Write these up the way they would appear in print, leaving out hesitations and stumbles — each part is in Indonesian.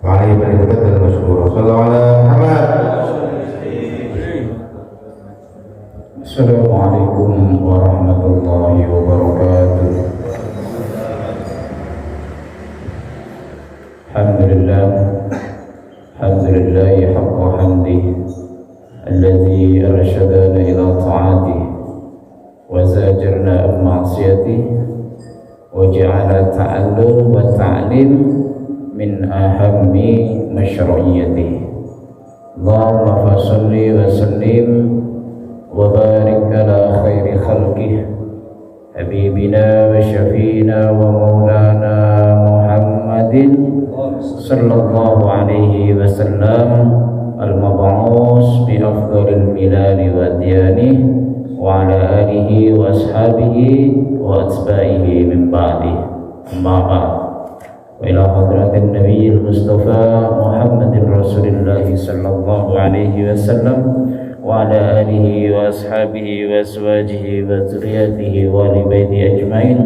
وعليه فليتقبل مشكورا. صلى الله على محمد. Assalamualaikum warahmatullahi wabarakatuh. Alhamdulillah, alhamdulillah haqqa hamdih alladzi arsyadana ila ta'atih wa zajarna an ma'siyatih wa ja'ala ta'allum wa ta'lim min ahammi masyru'iyyatih. Allahumma fasalli wa sallim wa barik ala khairi khalqih habibina wa syafiina wa maulana Muhammadin sallallahu alaihi wasallam al-mab'us bi afdhalil milali wa diyani wa ala alihi wa ashabihi wa atba'ihi min ba'di. Amma ba'd. Wa ila hadratin nabiyil mustafa Muhammadin rasulillah sallallahu alaihi wasallam wa ala alihi wa ashabihi wa azwajihi wa dzurriyyatihi wa li baiti ajmain.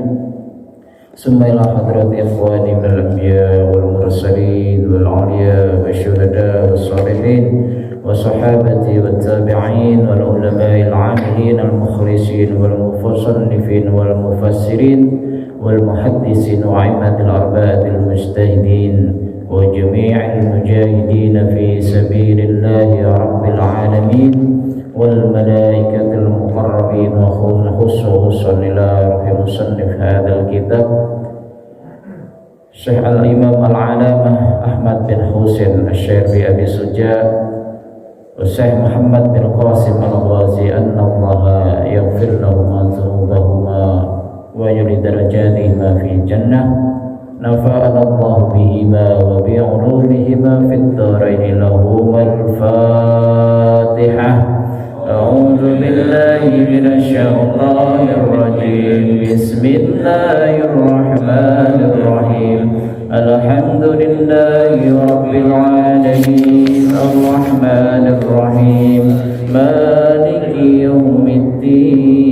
Summa ila hadrati ikhwani minal anbiya wal mursalin wal awliya wa syuhada was salihin wa sahabati wat tabi'in wal ulama'il 'amilin al mukhlisin wal mufassirin wal mufassirin wal muhaddisin wa a'immatil arba'atil mujtahidin wa jami'il mujahidin fi sabilillahi rabbil alamin wal malaikatil muqarrabin wa khususan ila ruhi musannif hadzal kitab Syekh al-Imam al-Alamah Ahmad bin Husain Asy-Syarbi Abi Suja wa Syekh Muhammad bin Qasim al-Ghazi anna Allah yaghfir lahum dzunubahuma wa yuli darajatihima fi jannah. Nafa'ana Allah bihima wa bi'ulumihima fid dharain. Lahumul Fatihah. A'udzu billahi minasy syaithanir rajim. Bismillahirrahmanirrahim. Alhamdulillahi rabbil alamin. Arrahmanir rahim. Maliki yaumiddin.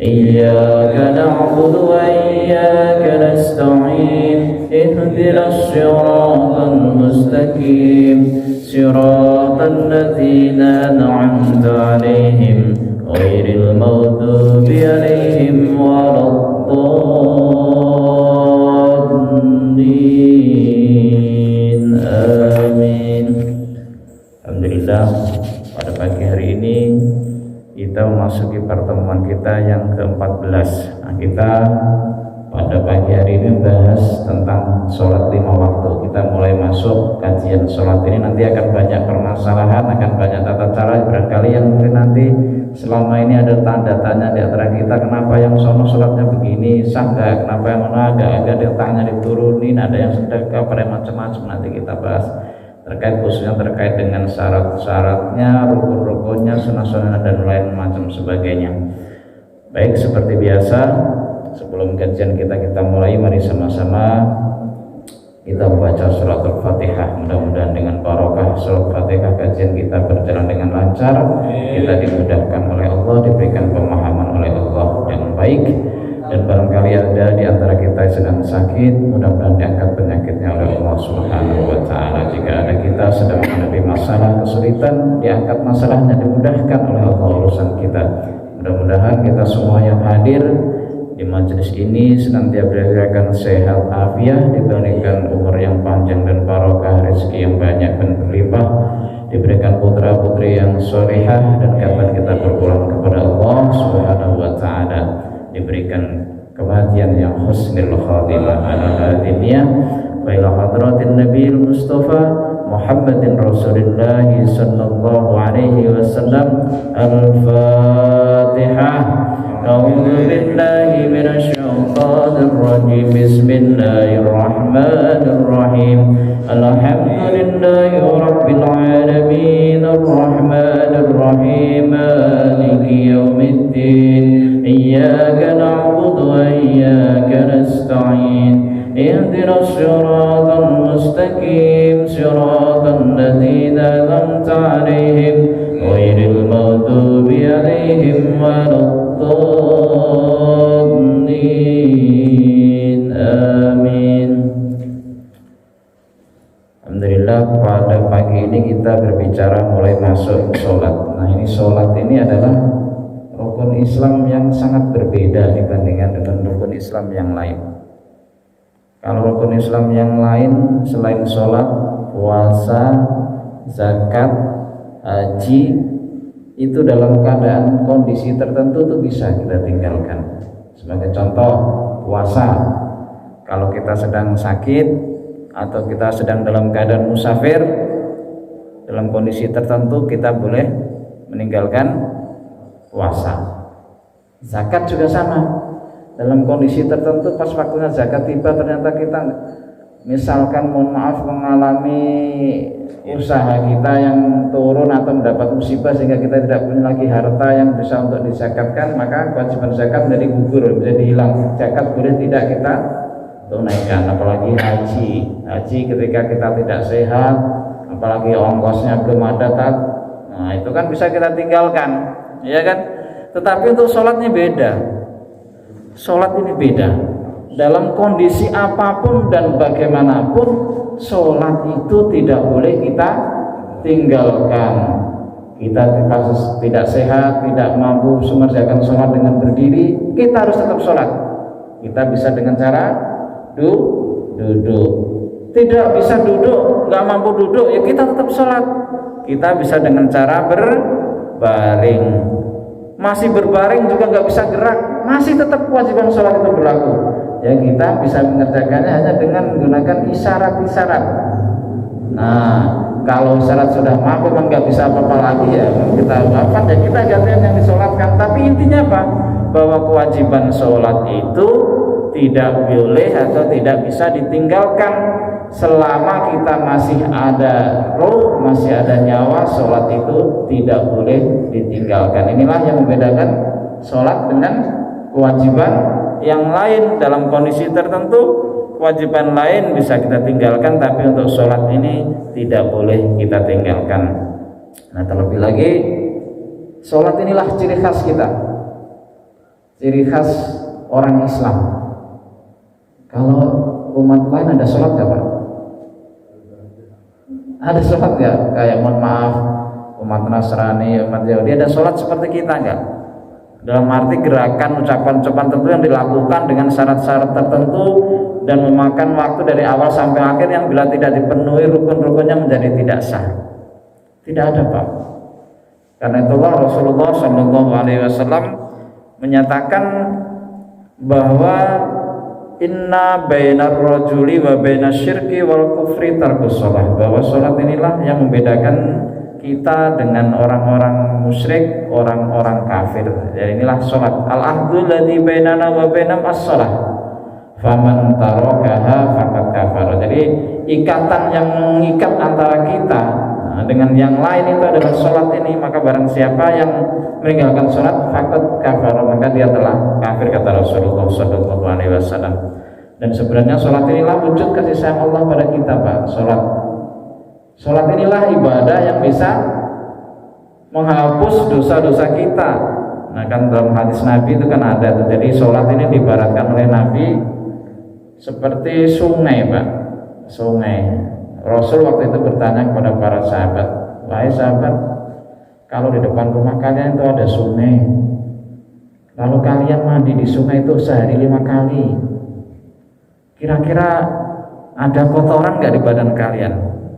Iyyaka na'budu wa iyyaka nasta'in. Ihdinas siratal mustaqim. Siratal ladzina an'amta 'alaihim ghairil maghdubi 'alaihim waladdallin. Amin. Alhamdulillah, pada pagi hari ini kita memasuki pertemuan kita yang ke-14. Nah, kita pada pagi hari ini membahas tentang sholat 5 waktu. Kita mulai masuk kajian sholat ini, nanti akan banyak permasalahan, akan banyak tata cara. Barangkali yang mungkin nanti selama ini ada tanda tanya di antara kita, kenapa yang sono sholatnya begini, sah nggak? Kenapa yang mana agak ditanya diturunin, ada yang sedekah, pada macam-macam. Nanti kita bahas terkait, khususnya terkait dengan syarat-syaratnya, rukun-rukunnya, sunnah-sunnah dan lain macam sebagainya. Baik, seperti biasa, sebelum kajian kita mulai, mari sama-sama kita membaca surat Al-Fatihah. Mudah-mudahan dengan barokah surat Fatihah kajian kita berjalan dengan lancar, kita dimudahkan oleh Allah, diberikan pemahaman oleh Allah dengan baik. Dan barangkali ada di antara kita yang sedang sakit, mudah-mudahan diangkat penyakitnya oleh Allah Subhanahu wa Ta'ala. Jika ada kita sedang menghadapi masalah kesulitan, diangkat masalahnya, dimudahkan oleh Allah urusan kita. Mudah-mudahan kita semua yang hadir di majelis ini senantiasa diberikan sehat afiat, diberikan umur yang panjang dan barokah, rezeki yang banyak dan berlimpah, diberikan putra-putri yang solehah, dan kapan kita berpulang kepada Allah Subhanahu wa Ta'ala diberikan kematian yang husnul khatimah ala hadiniya wa ila hadratin nabiyil mustafa Muhammadin rasulillah sallallahu alaihi wasallam. Al-Fatihah. A'udzu billahi minasy syaithanir rajim. Bismillahirrahmanirrahim. Alhamdulillahi rabbil alamin. Arrahmanir rahim. Maliki yaumiddin. Iyyaka na'budu wa iyyaka nasta'in. Ihdinas siratal mustaqim. Siratal ladzina an'amta 'alaihim ghairil maghdubi 'alaihim waladdallin. Amin. bahwasanya sholat ini adalah rukun Islam yang sangat berbeda dibandingkan dengan rukun Islam yang lain. Kalau rukun Islam yang lain selain sholat, puasa, zakat, haji, itu dalam keadaan kondisi tertentu tuh bisa kita tinggalkan. Sebagai contoh, puasa, kalau kita sedang sakit atau kita sedang dalam keadaan musafir, dalam kondisi tertentu kita boleh meninggalkan puasa. Zakat juga sama, dalam kondisi tertentu pas waktunya zakat tiba ternyata kita misalkan mohon maaf mengalami usaha kita yang turun atau mendapat musibah sehingga kita tidak punya lagi harta yang bisa untuk dizakatkan, maka kewajiban zakat menjadi gugur, menjadi hilang. Zakat boleh tidak kita tunaikan. Apalagi haji ketika kita tidak sehat, apalagi ongkosnya belum ada, nah itu kan bisa kita tinggalkan, ya kan. Tetapi untuk sholatnya beda. Sholat ini beda. Dalam kondisi apapun dan bagaimanapun, sholat itu tidak boleh kita tinggalkan. Kita kasus tidak sehat, tidak mampu mengerjakan sholat dengan berdiri, kita harus tetap sholat. Kita bisa dengan cara duduk. Tidak bisa duduk, nggak mampu duduk, ya kita tetap sholat. Kita bisa dengan cara berbaring. Masih berbaring juga nggak bisa gerak, masih tetap kewajiban sholat itu berlaku. Ya kita bisa mengerjakannya hanya dengan menggunakan isyarat-isyarat. Nah, kalau isyarat sudah maaf memang nggak bisa apa-apa lagi, ya kita wafat ya kita gantian yang disolatkan. Tapi intinya apa? Bahwa kewajiban sholat itu tidak boleh atau tidak bisa ditinggalkan selama kita masih ada roh, masih ada nyawa. Sholat itu tidak boleh ditinggalkan. Inilah yang membedakan sholat dengan kewajiban yang lain. Dalam kondisi tertentu kewajiban lain bisa kita tinggalkan, tapi untuk sholat ini tidak boleh kita tinggalkan. Nah, terlebih lagi sholat inilah ciri khas kita, ciri khas orang Islam. Kalau umat lain ada sholat gak Pak? Ada sholat gak? Kayak mohon maaf umat Nasrani, umat Yahudi ada sholat seperti kita gak? Dalam arti gerakan, ucapan-ucapan tertentu yang dilakukan dengan syarat-syarat tertentu dan memakan waktu dari awal sampai akhir yang bila tidak dipenuhi rukun-rukunnya menjadi tidak sah. Tidak ada Pak. Karena itulah Rasulullah SAW menyatakan bahwa inna bainar rajuli wa bainas syirki wal kufri tarkus shalah, bahwa salat inilah yang membedakan kita dengan orang-orang musyrik, orang-orang kafir. Jadi inilah salat. Al-ahdu alladzi bainana wa bainahum as-shalah. Faman tarakaha faqad kafara. Jadi ikatan yang mengikat antara kita dengan yang lain itu adalah salat ini. Maka barang siapa yang meninggalkan salat faqad kafara, maka dia telah kafir, kata Rasulullah sallallahu alaihi wasallam. Dan sebenarnya salat inilah wujud kasih sayang Allah pada kita, Pak. Salat inilah ibadah yang bisa menghapus dosa-dosa kita. Nah kan dalam hadis Nabi itu kan ada tuh. Jadi salat ini diibaratkan oleh Nabi seperti sungai, Pak. Sungai. Rasul waktu itu bertanya kepada para sahabat, wahai sahabat, kalau di depan rumah kalian itu ada sungai, lalu kalian mandi di sungai itu sehari 5 kali, kira-kira ada kotoran nggak di badan kalian?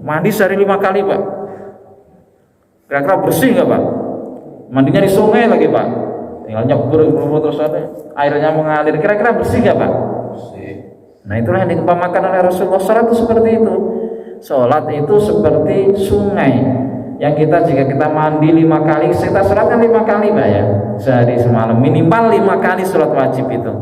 Mandi sehari 5 kali Pak, kira-kira bersih nggak Pak? Mandinya di sungai lagi Pak, tinggal nyebur terus airnya mengalir, kira-kira bersih nggak Pak? Bersih. Nah itulah yang diumpamakan oleh Rasulullah. Salat itu seperti itu. Salat itu seperti sungai yang jika kita mandi 5 kali, kita salatkan 5 kali Pak ya, sehari semalam minimal 5 kali salat wajib itu.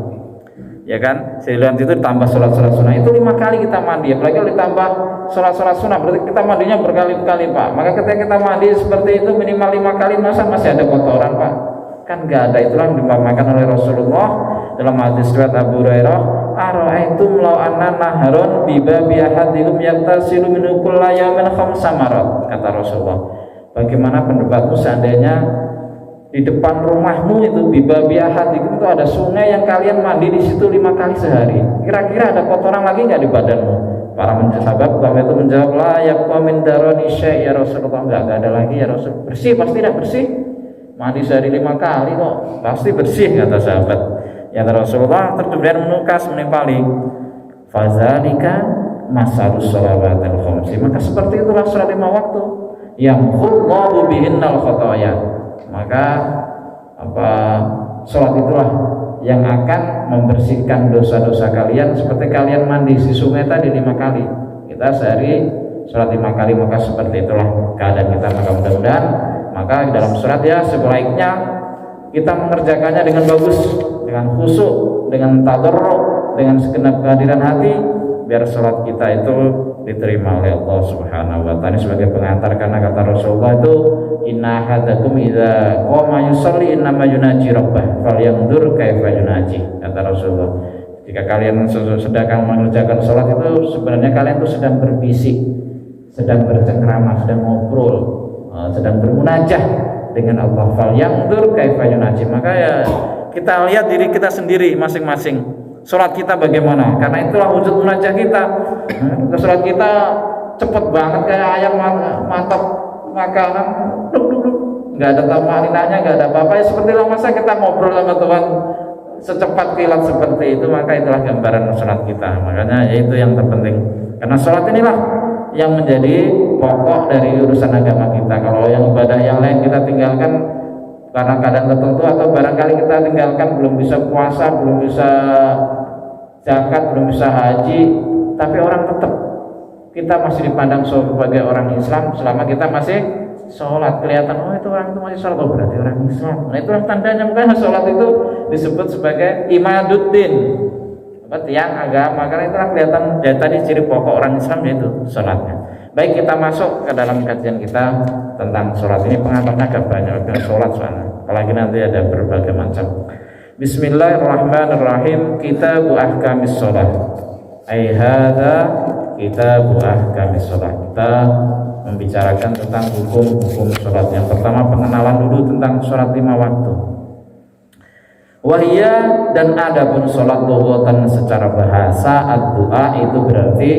Ya kan, selain itu ditambah sholat-sholat sunnah itu 5 kali kita mandi, apalagi kalau ditambah sholat-sholat sunnah berarti kita mandinya berkali-kali Pak. Maka ketika kita mandi seperti itu minimal 5 kali, masa masih ada kotoran Pak? Kan nggak ada. Itulah yang diumpamakan oleh Rasulullah dalam hadis riwayat Abu Hurairah, ara'aitum law anna naharon bi babi ahadikum yaktasilu min kulli yawmin 5 marat, kata Rasulullah. Bagaimana pendapatmu seandainya di depan rumahmu itu bibabi ahadikum itu ada sungai yang kalian mandi di situ 5 kali sehari, kira-kira ada kotoran lagi nggak di badanmu? Para sahabat kami itu menjawab, la yaqwa min darani syai' ya Rasulullah, nggak ada lagi ya Rasul. Bersih, pasti tidak bersih. mandi sehari 5 kali kok pasti bersih, kata sahabat. Ya Rasulullah kemudian menukas menimpali, fazalika masalus shalawatil khamsi, maka seperti itulah salat 5 waktu yang khullahu bihinnal khotoya, maka salat itulah yang akan membersihkan dosa-dosa kalian seperti kalian mandi di sungai tadi 5 kali. Kita sehari salat 5 kali, maka seperti itulah keadaan kita. Maka mudah-mudahan maka dalam salat ya sebaiknya kita mengerjakannya dengan bagus, dengan khusyuk, dengan tadarruk, dengan segenap kehadiran hati, biar salat kita itu diterima oleh Allah Subhanahu wa taala. Sebagai pengantar, karena kata Rasulullah itu, inna ahadakum idza qama yusalli innama yunaji rabbah falyanzur kaifa yunaji, kata Rasulullah. Jika kalian sedang mengerjakan salat itu sebenarnya kalian itu sedang berbisik, sedang bercengkrama, sedang ngobrol, sedang bermunajah dengan Allah. Falyanzur kaifa yunaji, maka ya kita lihat diri kita sendiri masing-masing, salat kita bagaimana, karena itulah wujud munajah kita. Salat kita cepet banget kayak ayam mantap makanan, nggak ada tamarinanya, nggak ada apa-apa. Ya seperti lah, masa kita ngobrol sama Tuhan secepat kilat seperti itu, maka itulah gambaran salat kita. Makanya itu yang terpenting, karena salat inilah yang menjadi pokok dari urusan agama kita. Kalau yang ibadah yang lain kita tinggalkan karena keadaan tertentu, atau barangkali kita tinggalkan belum bisa puasa, belum bisa zakat, belum bisa haji, tapi orang tetap kita masih dipandang sebagai orang Islam selama kita masih sholat. Kelihatan, oh itu orang itu masih sholat, oh berarti orang Islam. Nah itulah tandanya, makanya sholat itu disebut sebagai imaduddin, tiang agama, karena itulah kelihatan dari tadi ciri pokok orang Islam, yaitu sholatnya. Baik, kita masuk ke dalam kajian kita tentang sholat. Ini pengantarnya agak banyak, sholat soalnya, apalagi nanti ada berbagai macam. Bismillahirrahmanirrahim. Kitabu ahkamis sholat, ay hadza kitabu ahkamis sholat. Kita membicarakan tentang hukum-hukum sholat. Yang pertama, pengenalan dulu tentang sholat 5 waktu. Wahia, dan adapun sholat lughatan secara bahasa, ad-du'a itu berarti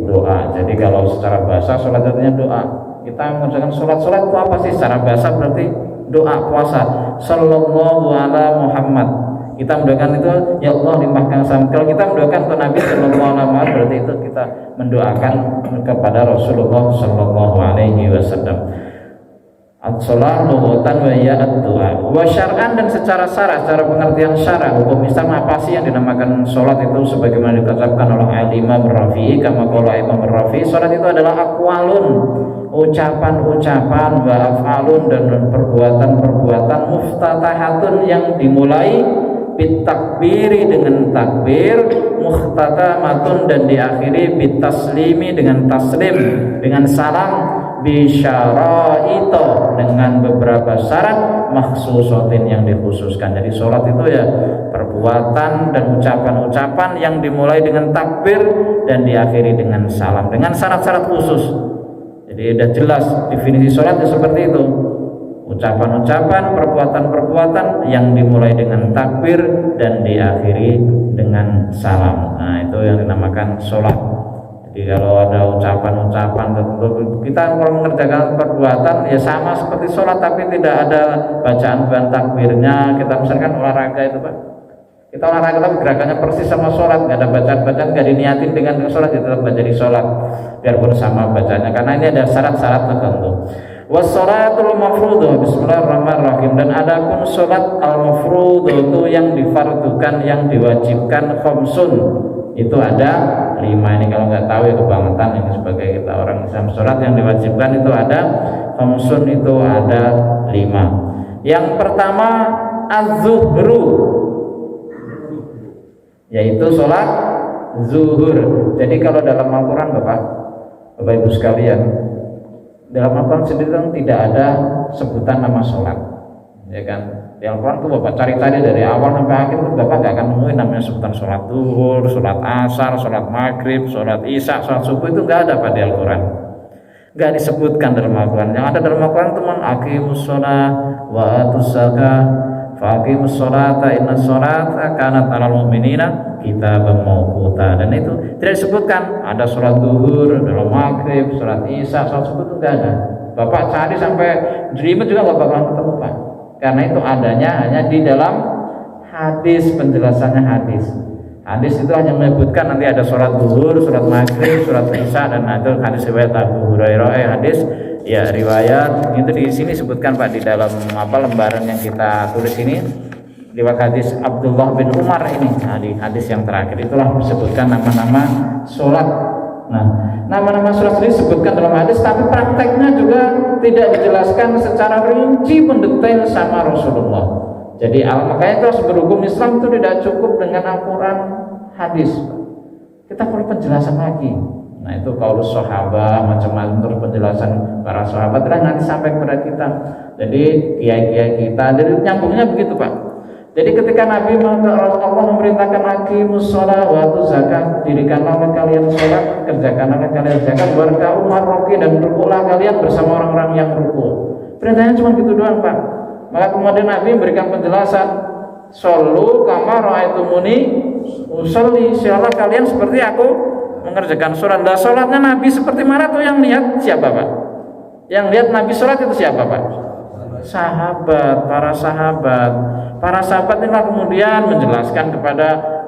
doa. Jadi kalau secara bahasa sholat artinya doa. Kita mengerjakan sholat itu apa sih? Secara bahasa berarti doa, puasa. Sallallahu ala Muhammad. Kita mendoakan itu, ya Allah limpahkan salam. Kalau kita mendoakan ke Nabi sallallahu alaihi wasallam, berarti itu kita mendoakan kepada Rasulullah sallallahu alaihi wasallam. As-shalah lughatan wa hiya ad-du'a. Wa syar'an, dan secara syara, secara pengertian syara, hukum Islam apa sih yang dinamakan salat itu sebagaimana dikatakan oleh Imam Rafi'i, kama qala Imam Rafi'i, salat itu adalah aqwalun, ucapan-ucapan, wa af'alun, dan perbuatan-perbuatan, muftatahatun, yang dimulai bitakbiri dengan takbir, muhtatamatun, dan diakhiri bitaslimi dengan taslim, dengan salam, bisyaraito, dengan beberapa syarat, makhsusatin, yang dikhususkan. Jadi sholat itu ya perbuatan dan ucapan-ucapan yang dimulai dengan takbir dan diakhiri dengan salam, dengan syarat-syarat khusus. Jadi sudah jelas definisi sholat itu seperti itu, ucapan-ucapan, perbuatan-perbuatan yang dimulai dengan takbir dan diakhiri dengan salam. Nah itu yang dinamakan sholat. Jadi kalau ada ucapan-ucapan tertentu, kita kalau mengerjakan perbuatan ya sama seperti sholat, tapi tidak ada bacaan takbirnya. Kita misalkan olahraga itu Pak, kita olahraga tapi gerakannya persis sama sholat, nggak ada bacaan-bacaan, nggak diniatin dengan sholat, itu tetap jadi sholat biarpun sama bacanya, karena ini ada syarat-syarat tertentu. Wassalatul mafruḍah, bismillahirrahmanirrahim. Dan adapun sholat al-mafruḍah itu yang difardukan, yang diwajibkan, khamsun, itu ada 5. Ini kalau nggak tahu ya kebangetan, ini sebagai kita orang Islam. Sholat yang diwajibkan itu ada khamsun, itu ada 5. Yang pertama az-zuhru, yaitu sholat zuhur. Jadi kalau dalam Al-Quran Bapak Ibu sekalian, dalam Al-Quran sendiri tidak ada sebutan nama sholat, ya kan? Di Al-Quran tuh Bapak cari-cari dari awal sampai akhir tuh Bapak gak akan nemuin namanya sebutan sholat zuhur, sholat asar, sholat maghrib, sholat isya, sholat subuh, itu gak ada pada Al-Quran, gak disebutkan dalam Al-Quran. Yang ada dalam Al-Quran itu aqimus sholat wa atus zakah faqimus sholata inna sholata kanat 'alal mu'minina kitaban mawquta. Dan itu tidak disebutkan ada sholat zuhur, ada maghrib, sholat isya, sholat subuh, itu enggak ada. Bapak cari sampai jelimet juga enggak bakalan ketemu Pak. karena itu adanya hanya di dalam hadis, penjelasannya hadis. Hadis itu hanya menyebutkan nanti ada sholat zuhur, sholat maghrib, sholat isya, dan itu hadis riwayat Abu Hurairah. Hadis ya riwayat itu di sini sebutkan Pak di dalam lembaran yang kita tulis ini, lewat hadis Abdullah bin Umar ini. Nah, di hadis yang terakhir itulah disebutkan nama-nama sholat. Nah, nama-nama sholat ini disebutkan dalam hadis, tapi prakteknya juga tidak dijelaskan secara rinci mendetail sama Rasulullah. Jadi makanya terus berhukum Islam itu tidak cukup dengan Al-Quran, hadis. Kita perlu penjelasan lagi. Nah itu kalau sahabat macam-macam, terus penjelasan para sahabat nanti sampai kepada kita. Jadi kiai-kiai kita, jadi nyambungnya begitu Pak. Jadi ketika Nabi Allah memerintahkan aqimus shalah wa atuz zakat, dirikanlah kalian sholat, kerjakanlah kalian zakat, warka'u ma'ar-raki'in, dan rukuklah kalian bersama orang-orang yang rukuk. Perintahnya cuma gitu doang Pak. Maka kemudian Nabi memberikan penjelasan, shollu kama ra'aitumuni usolli, insyaallah kalian seperti aku mengerjakan sholat. Nah, sholatnya Nabi seperti mana tuh yang lihat siapa Pak? Yang lihat Nabi sholat itu siapa Pak? Sahabat, para sahabat. Para sahabat inilah kemudian menjelaskan kepada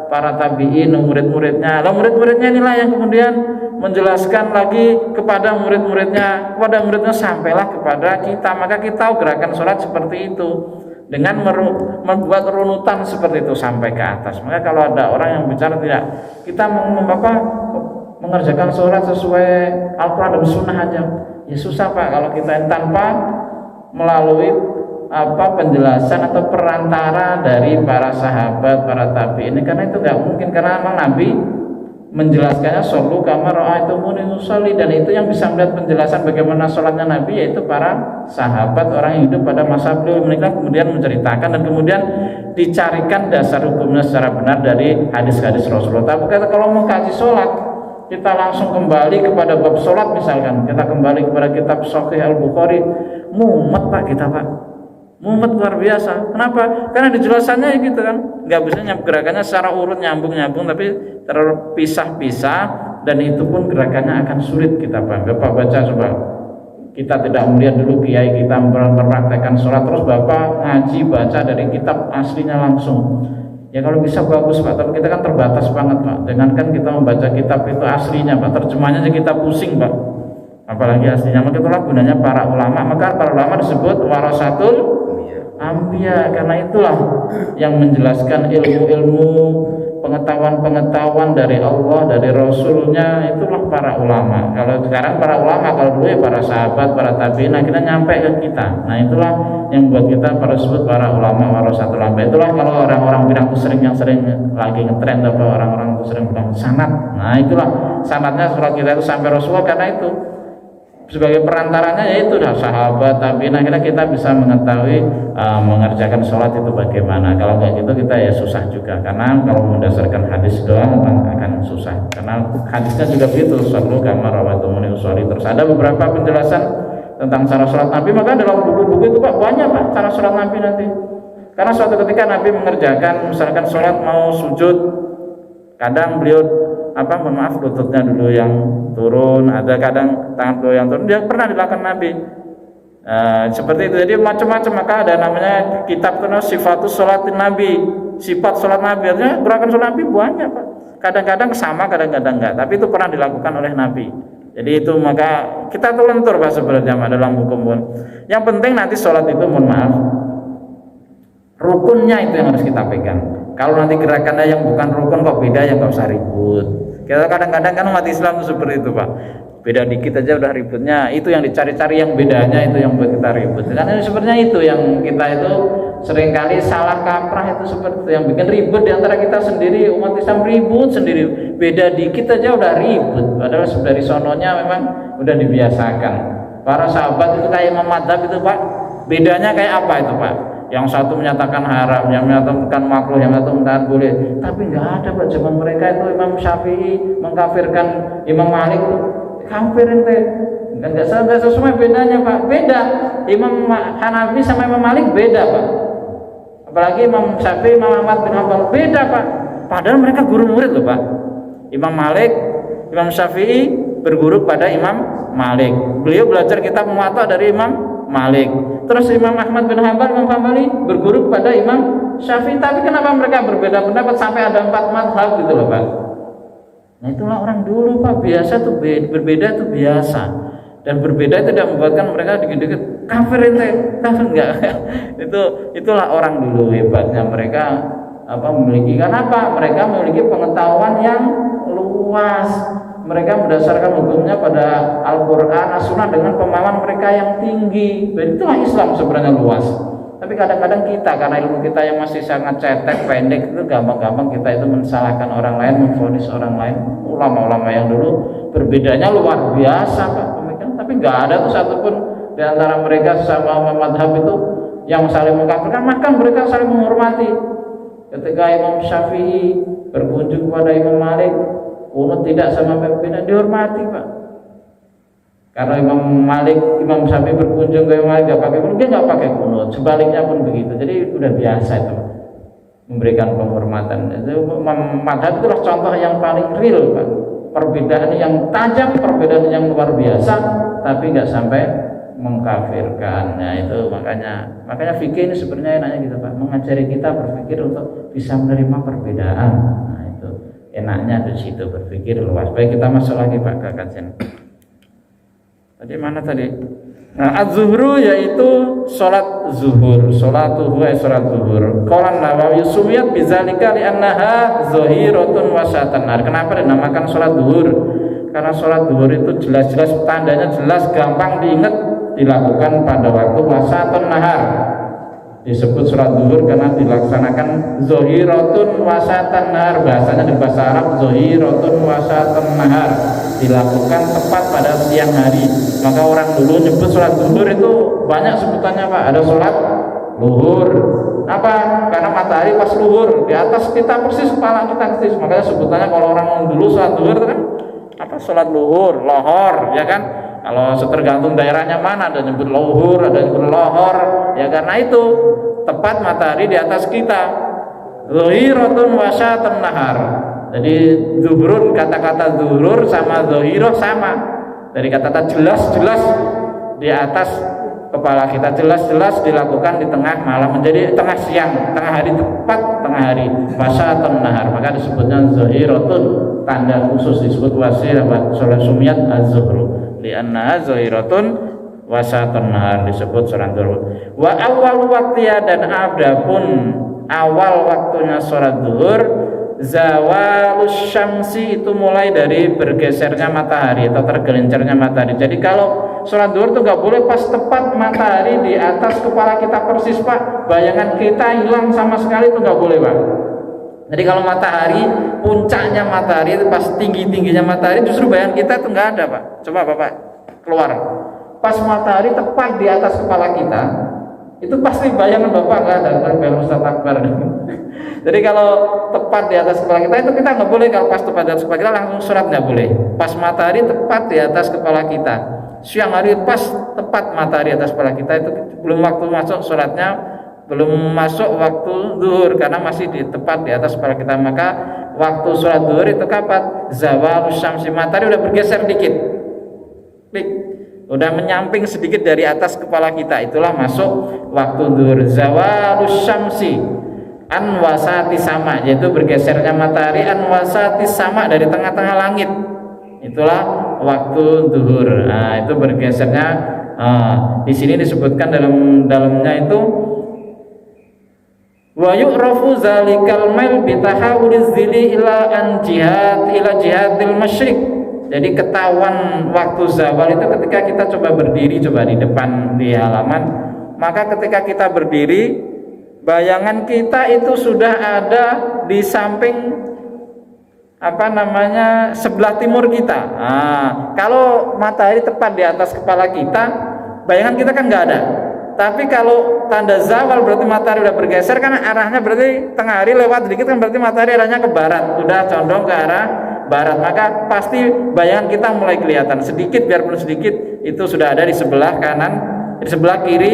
para tabi'in, murid-muridnya. Lalu murid-muridnya inilah yang kemudian menjelaskan lagi kepada murid-muridnya, sampailah kepada kita. Maka kita tahu gerakan sholat seperti itu dengan membuat runutan seperti itu sampai ke atas. Maka kalau ada orang yang bicara tidak, kita mengerjakan sholat sesuai Al-Quran dan Sunnah aja, ya susah Pak kalau kita tanpa melalui penjelasan atau perantara dari para sahabat, para tabi'in. Karena itu nggak mungkin, karena memang Nabi menjelaskannya shollu kama ra'aitumuni usolli, dan itu yang bisa melihat penjelasan bagaimana sholatnya Nabi yaitu para sahabat, orang yang hidup pada masa beliau. Mereka kemudian menceritakan dan kemudian dicarikan dasar hukumnya secara benar dari hadis-hadis Rasulullah. Tapi kalau mau kaji sholat, kita langsung kembali kepada bab sholat, misalkan kita kembali kepada kitab Sahih Al-Bukhari, mumet Pak kita Pak, mumet luar biasa. Kenapa? Karena dijelasannya gitu kan, nggak bisa gerakannya secara urut nyambung, tapi terpisah-pisah, dan itu pun gerakannya akan sulit kita paham. Bapak baca coba, kita tidak melihat dulu kiai kita mempraktekkan sholat, terus Bapak ngaji baca dari kitab aslinya langsung. Ya kalau bisa bagus Pak, tapi kita kan terbatas banget Pak. Jangankan kita membaca kitab itu aslinya Pak, terjemahnya aja kita pusing Pak, apalagi aslinya. Maka itulah gunanya para ulama. Maka para ulama disebut warasatul anbiya, karena itulah yang menjelaskan ilmu-ilmu, pengetahuan-pengetahuan dari Allah, dari Rasulnya, itulah para ulama. Kalau sekarang para ulama, kalau dulu ya para sahabat, para tabi'in, akhirnya nyampe ke kita. Nah itulah yang buat kita para sebut para ulama warasatul anbiya. Itulah kalau orang-orang bilang itu yang sering lagi ngetren, apa orang-orang itu sering bilang sanad. Nah itulah sanadnya surat kita itu sampai Rasulullah, karena itu sebagai perantaranya yaitu sahabat, tabi'in. Akhirnya kita bisa mengetahui mengerjakan sholat itu bagaimana. Kalau kayak gitu kita ya susah juga, karena kalau mendasarkan hadis doang akan susah, karena hadisnya juga begitu, shollu kama ra'aitumuni usolli. Terus ada beberapa penjelasan tentang cara sholat Nabi. Maka dalam buku-buku itu Pak banyak Pak cara sholat Nabi nanti. Karena suatu ketika Nabi mengerjakan misalkan sholat mau sujud, kadang beliau lututnya dulu yang turun, ada kadang tangan beliau yang turun, dia pernah dilakukan Nabi seperti itu. Jadi macam-macam. Maka ada namanya kitab itu sifatus sholatin Nabi, sifat sholat Nabi. Artinya gerakan sholat Nabi banyak Pak, kadang-kadang sama, kadang-kadang enggak, tapi itu pernah dilakukan oleh Nabi. Jadi itu, maka kita tuh lentur Pak sebenarnya dalam hukum pun. Yang penting nanti sholat itu, mohon maaf, rukunnya itu yang harus kita pegang. Kalau nanti gerakannya yang bukan rukun kok beda, ya nggak usah ribut. Kita kadang-kadang kan umat Islam itu seperti itu Pak, beda dikit aja udah ributnya. Itu yang dicari-cari, yang bedanya itu yang buat kita ribut. Karena sebenarnya itu yang kita itu seringkali salah kaprah, itu seperti itu yang bikin ribut di antara kita sendiri. Umat Islam ribut sendiri, beda dikit aja udah ribut, padahal dari sononya memang udah dibiasakan. Para sahabat itu kayak Imam Madzhab itu Pak, bedanya kayak apa itu Pak? Yang satu menyatakan haram, yang menyatakan makruh, yang satu menyatakan boleh. Tapi nggak ada Pak zaman mereka itu. Imam Syafi'i mengkafirkan Imam Malik, kafirin teh. Nggak sesuai bedanya Pak. Beda. Imam Hanafi sama Imam Malik beda Pak. Apalagi Imam Syafi'i, Imam Ahmad bin Hanbal beda Pak. Padahal mereka guru murid loh Pak. Imam Malik, Imam Syafi'i berguru pada Imam Malik. Beliau belajar kitab Muwatta dari Imam Malik. Terus Imam Ahmad bin Hanbal, Imam Hambali berguru kepada Imam Syafi'i. Tapi kenapa mereka berbeda pendapat sampai ada 4 mazhab gitu loh Pak? Nah itulah orang dulu Pak, biasa tuh berbeda tuh biasa. Dan berbeda tidak membuatkan mereka dikit-dikit kafir enggak. Itulah orang dulu, hebatnya mereka memiliki, karena apa? Mereka memiliki pengetahuan yang luas. Mereka berdasarkan hukumnya pada Al-Quran, As-Sunnah dengan pemahaman mereka yang tinggi. Dan itulah Islam sebenarnya luas. Tapi kadang-kadang kita karena ilmu kita yang masih sangat cetek, pendek, itu gampang-gampang kita itu mensalahkan orang lain, memvonis orang lain. Ulama-ulama yang dulu berbedanya luar biasa Pak pemikiran, tapi nggak ada tuh satupun di antara mereka sesama madhab itu yang saling mengkafirkan, bahkan mereka saling menghormati. Ketika Imam Syafi'i berkunjung kepada Imam Malik, kunut tidak sama pimpinan, dihormati Pak. Karena Imam Syafi'i berkunjung ke Imam Malik nggak pakai kunut, dia nggak pakai kunut. Sebaliknya pun begitu. Jadi udah biasa itu memberikan penghormatan. Itu madhab itulah contoh yang paling real Pak. Perbedaan yang tajam, perbedaan yang luar biasa, tapi nggak sampai mengkafirkan. Nah itu makanya fikih ini sebenarnya enaknya gitu Pak, mengajari kita berpikir untuk bisa menerima perbedaan. Nah itu enaknya di situ, berpikir luas. Baik, kita masuk lagi Pak ke kajian. Tadi mana tadi? Nah, az-zuhru yaitu salat zuhur, salatuhu ay salat zuhur. Qala Nawawi sumiyat bidzalika li'annaha zahiratun wa satanar. Kenapa dinamakan salat zuhur? Karena salat zuhur itu jelas-jelas tandanya jelas, gampang diingat, dilakukan pada waktu wasatun nahar. Disebut salat zuhur karena dilaksanakan zahiratun wasatan nahar. Bahasanya di bahasa Arab zahiratun wasatan nahar, dilakukan tepat pada siang hari. Maka orang dulu nyebut sholat zuhur itu banyak sebutannya Pak. Ada sholat luhur. Apa? Karena matahari pas luhur di atas kita persis, kepala kita persis. Makanya sebutannya kalau orang dulu sholat zuhur itu kan apa? Sholat luhur, lohor, ya kan? Kalau tergantung daerahnya mana, ada nyebut luhur, ada nyebut lohor. Ya karena itu tepat matahari di atas kita. Zahiratun wasyatun nahar. Jadi zuhurun, kata-kata zuhur sama zahiroh sama. Dari kata-kata jelas-jelas di atas kepala kita, jelas-jelas dilakukan di tengah malam, menjadi tengah siang, tengah hari, tepat tengah hari, wasyatun nahar. Maka disebutnya zahiratun, tanda khusus disebut wasirah sholat sumiyat az-zuhru li'annaha zahiratun wasyatun nahar, disebut sholat zuhur. Wa awal waqtiya, dan adapun awal waktunya sholat zuhur, zawalus syamsi, itu mulai dari bergesernya matahari atau tergelincirnya matahari. Jadi kalau sholat zuhur itu nggak boleh pas tepat matahari di atas kepala kita persis Pak, bayangan kita hilang sama sekali, itu nggak boleh Pak. Jadi kalau matahari, puncaknya matahari itu pas tinggi-tingginya matahari, justru bayangan kita itu nggak ada Pak. Coba Bapak keluar, pas matahari tepat di atas kepala kita, itu pasti bayangan Bapak nggak ada, bayangan Ustaz Akbar. Jadi kalau tepat di atas kepala kita, itu kita nggak boleh. Kalau pas tepat di atas kepala kita langsung sholat nggak boleh. Pas matahari tepat di atas kepala kita, siang hari pas tepat matahari atas kepala kita, itu belum waktu masuk sholatnya, belum masuk waktu zuhur karena masih tepat di atas kepala kita. Maka waktu sholat zuhur itu kapan? Zawalus syamsi, matahari udah bergeser dikit, udah menyamping sedikit dari atas kepala kita, itulah masuk waktu zuhur. Zawalus syamsi an wasati sama, yaitu bergesernya matahari an wasati sama, dari tengah-tengah langit, itulah waktu zuhur. Nah, itu bergesernya. Di sini disebutkan dalamnya itu wa yu'rafu zalikal mail bi tahawuliz zili ila jihadil masyriq. Jadi ketahuan waktu zawal itu ketika kita coba berdiri, coba di depan di halaman, maka ketika kita berdiri, bayangan kita itu sudah ada di samping sebelah timur kita. Kalau matahari tepat di atas kepala kita, bayangan kita kan nggak ada. Tapi kalau tanda zawal berarti matahari udah bergeser, kan arahnya berarti tengah hari lewat sedikit, kan berarti matahari arahnya ke barat, udah condong ke arah barat. Maka pasti bayangan kita mulai kelihatan sedikit, biarpun sedikit, itu sudah ada di sebelah kanan, di sebelah kiri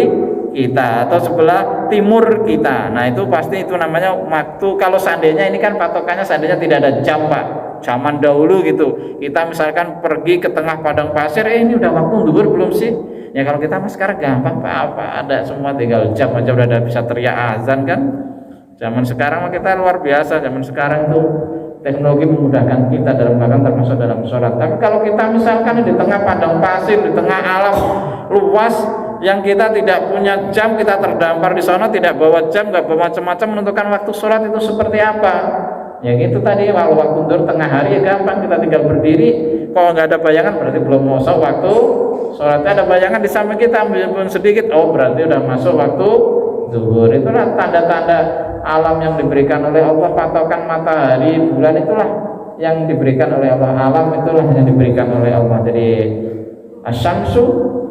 kita atau sebelah timur kita. Nah itu pasti, itu namanya waktu. Kalau seandainya ini kan patokannya seandainya tidak ada jam Pak, zaman dahulu gitu, kita misalkan pergi ke tengah padang pasir, ini udah waktu zuhur belum sih? Ya kalau kita mas sekarang gampang apa ada semua, tinggal jam aja udah ada bisa teriak azan kan. Zaman sekarang kita luar biasa, zaman sekarang tuh teknologi memudahkan kita dalam bahkan termasuk dalam sholat. Tapi kalau kita misalkan di tengah padang pasir, di tengah alam luas yang kita tidak punya jam, kita terdampar di sana, tidak bawa jam, nggak bawa macam-macam, menentukan waktu sholat itu seperti apa? Ya gitu tadi, waktu duhur tengah hari ya gampang, kita tinggal berdiri. Kalau nggak ada bayangan berarti belum masuk waktu sholatnya. Ada bayangan di samping kita pun sedikit, oh berarti udah masuk waktu zuhur. Itulah tanda-tanda alam yang diberikan oleh Allah, patokan matahari, bulan itulah yang diberikan oleh Allah, alam itulah yang diberikan oleh Allah. Jadi asyamsu